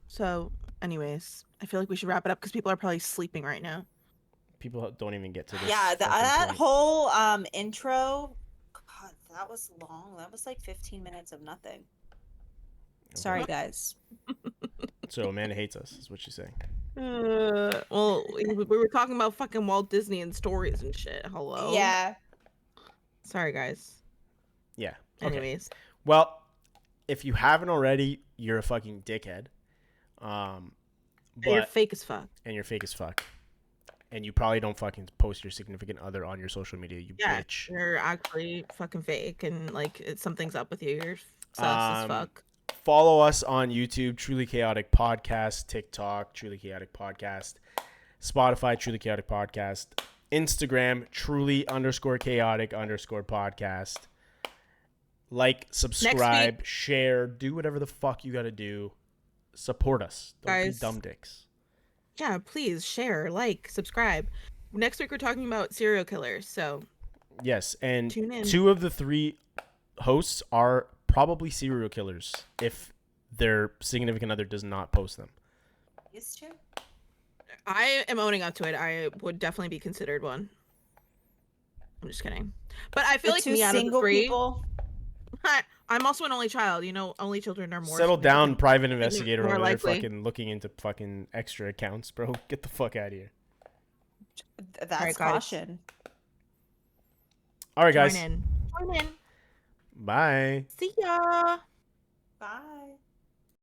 So, anyways, I feel like we should wrap it up because people are probably sleeping right now. People don't even get to this. Yeah, fucking that point. whole intro, God, that was long. That was like 15 minutes of nothing. Sorry, guys. So Amanda hates us, is what she's saying. Well, we were talking about fucking Walt Disney and stories and shit. Hello. Yeah. Sorry, guys. Yeah. Okay. Anyways, Well, if you haven't already, you're a fucking dickhead. and you're But fake as fuck. and you're fake as fuck. And you probably don't fucking post your significant other on your social media, you Yeah, bitch. you're actually fucking fake, and like something's up with you. You're sus as fuck. Follow us on YouTube, Truly Chaotic Podcast, TikTok, Truly Chaotic Podcast, Spotify, Truly Chaotic Podcast, Instagram, Truly_Chaotic_podcast. Like, subscribe, share, do whatever the fuck you gotta do. Support us. Don't Guys. be dumb dicks. Yeah, please share, like, subscribe. Next week we're talking about serial killers, so Yes, and Tune in. 2 of the 3 hosts are probably serial killers if their significant other does not post them. Used to? I am owning up to it. I would definitely be considered one. I'm just kidding, but I feel The like two me out of the single 3, people. I'm also an only child. You know, only children are more. Settle down, significant. private investigator more over there likely. fucking looking into fucking extra accounts, bro. Get the fuck out of here. That's Alright, guys. caution. All right, guys. Join in. Bye. See ya. Bye.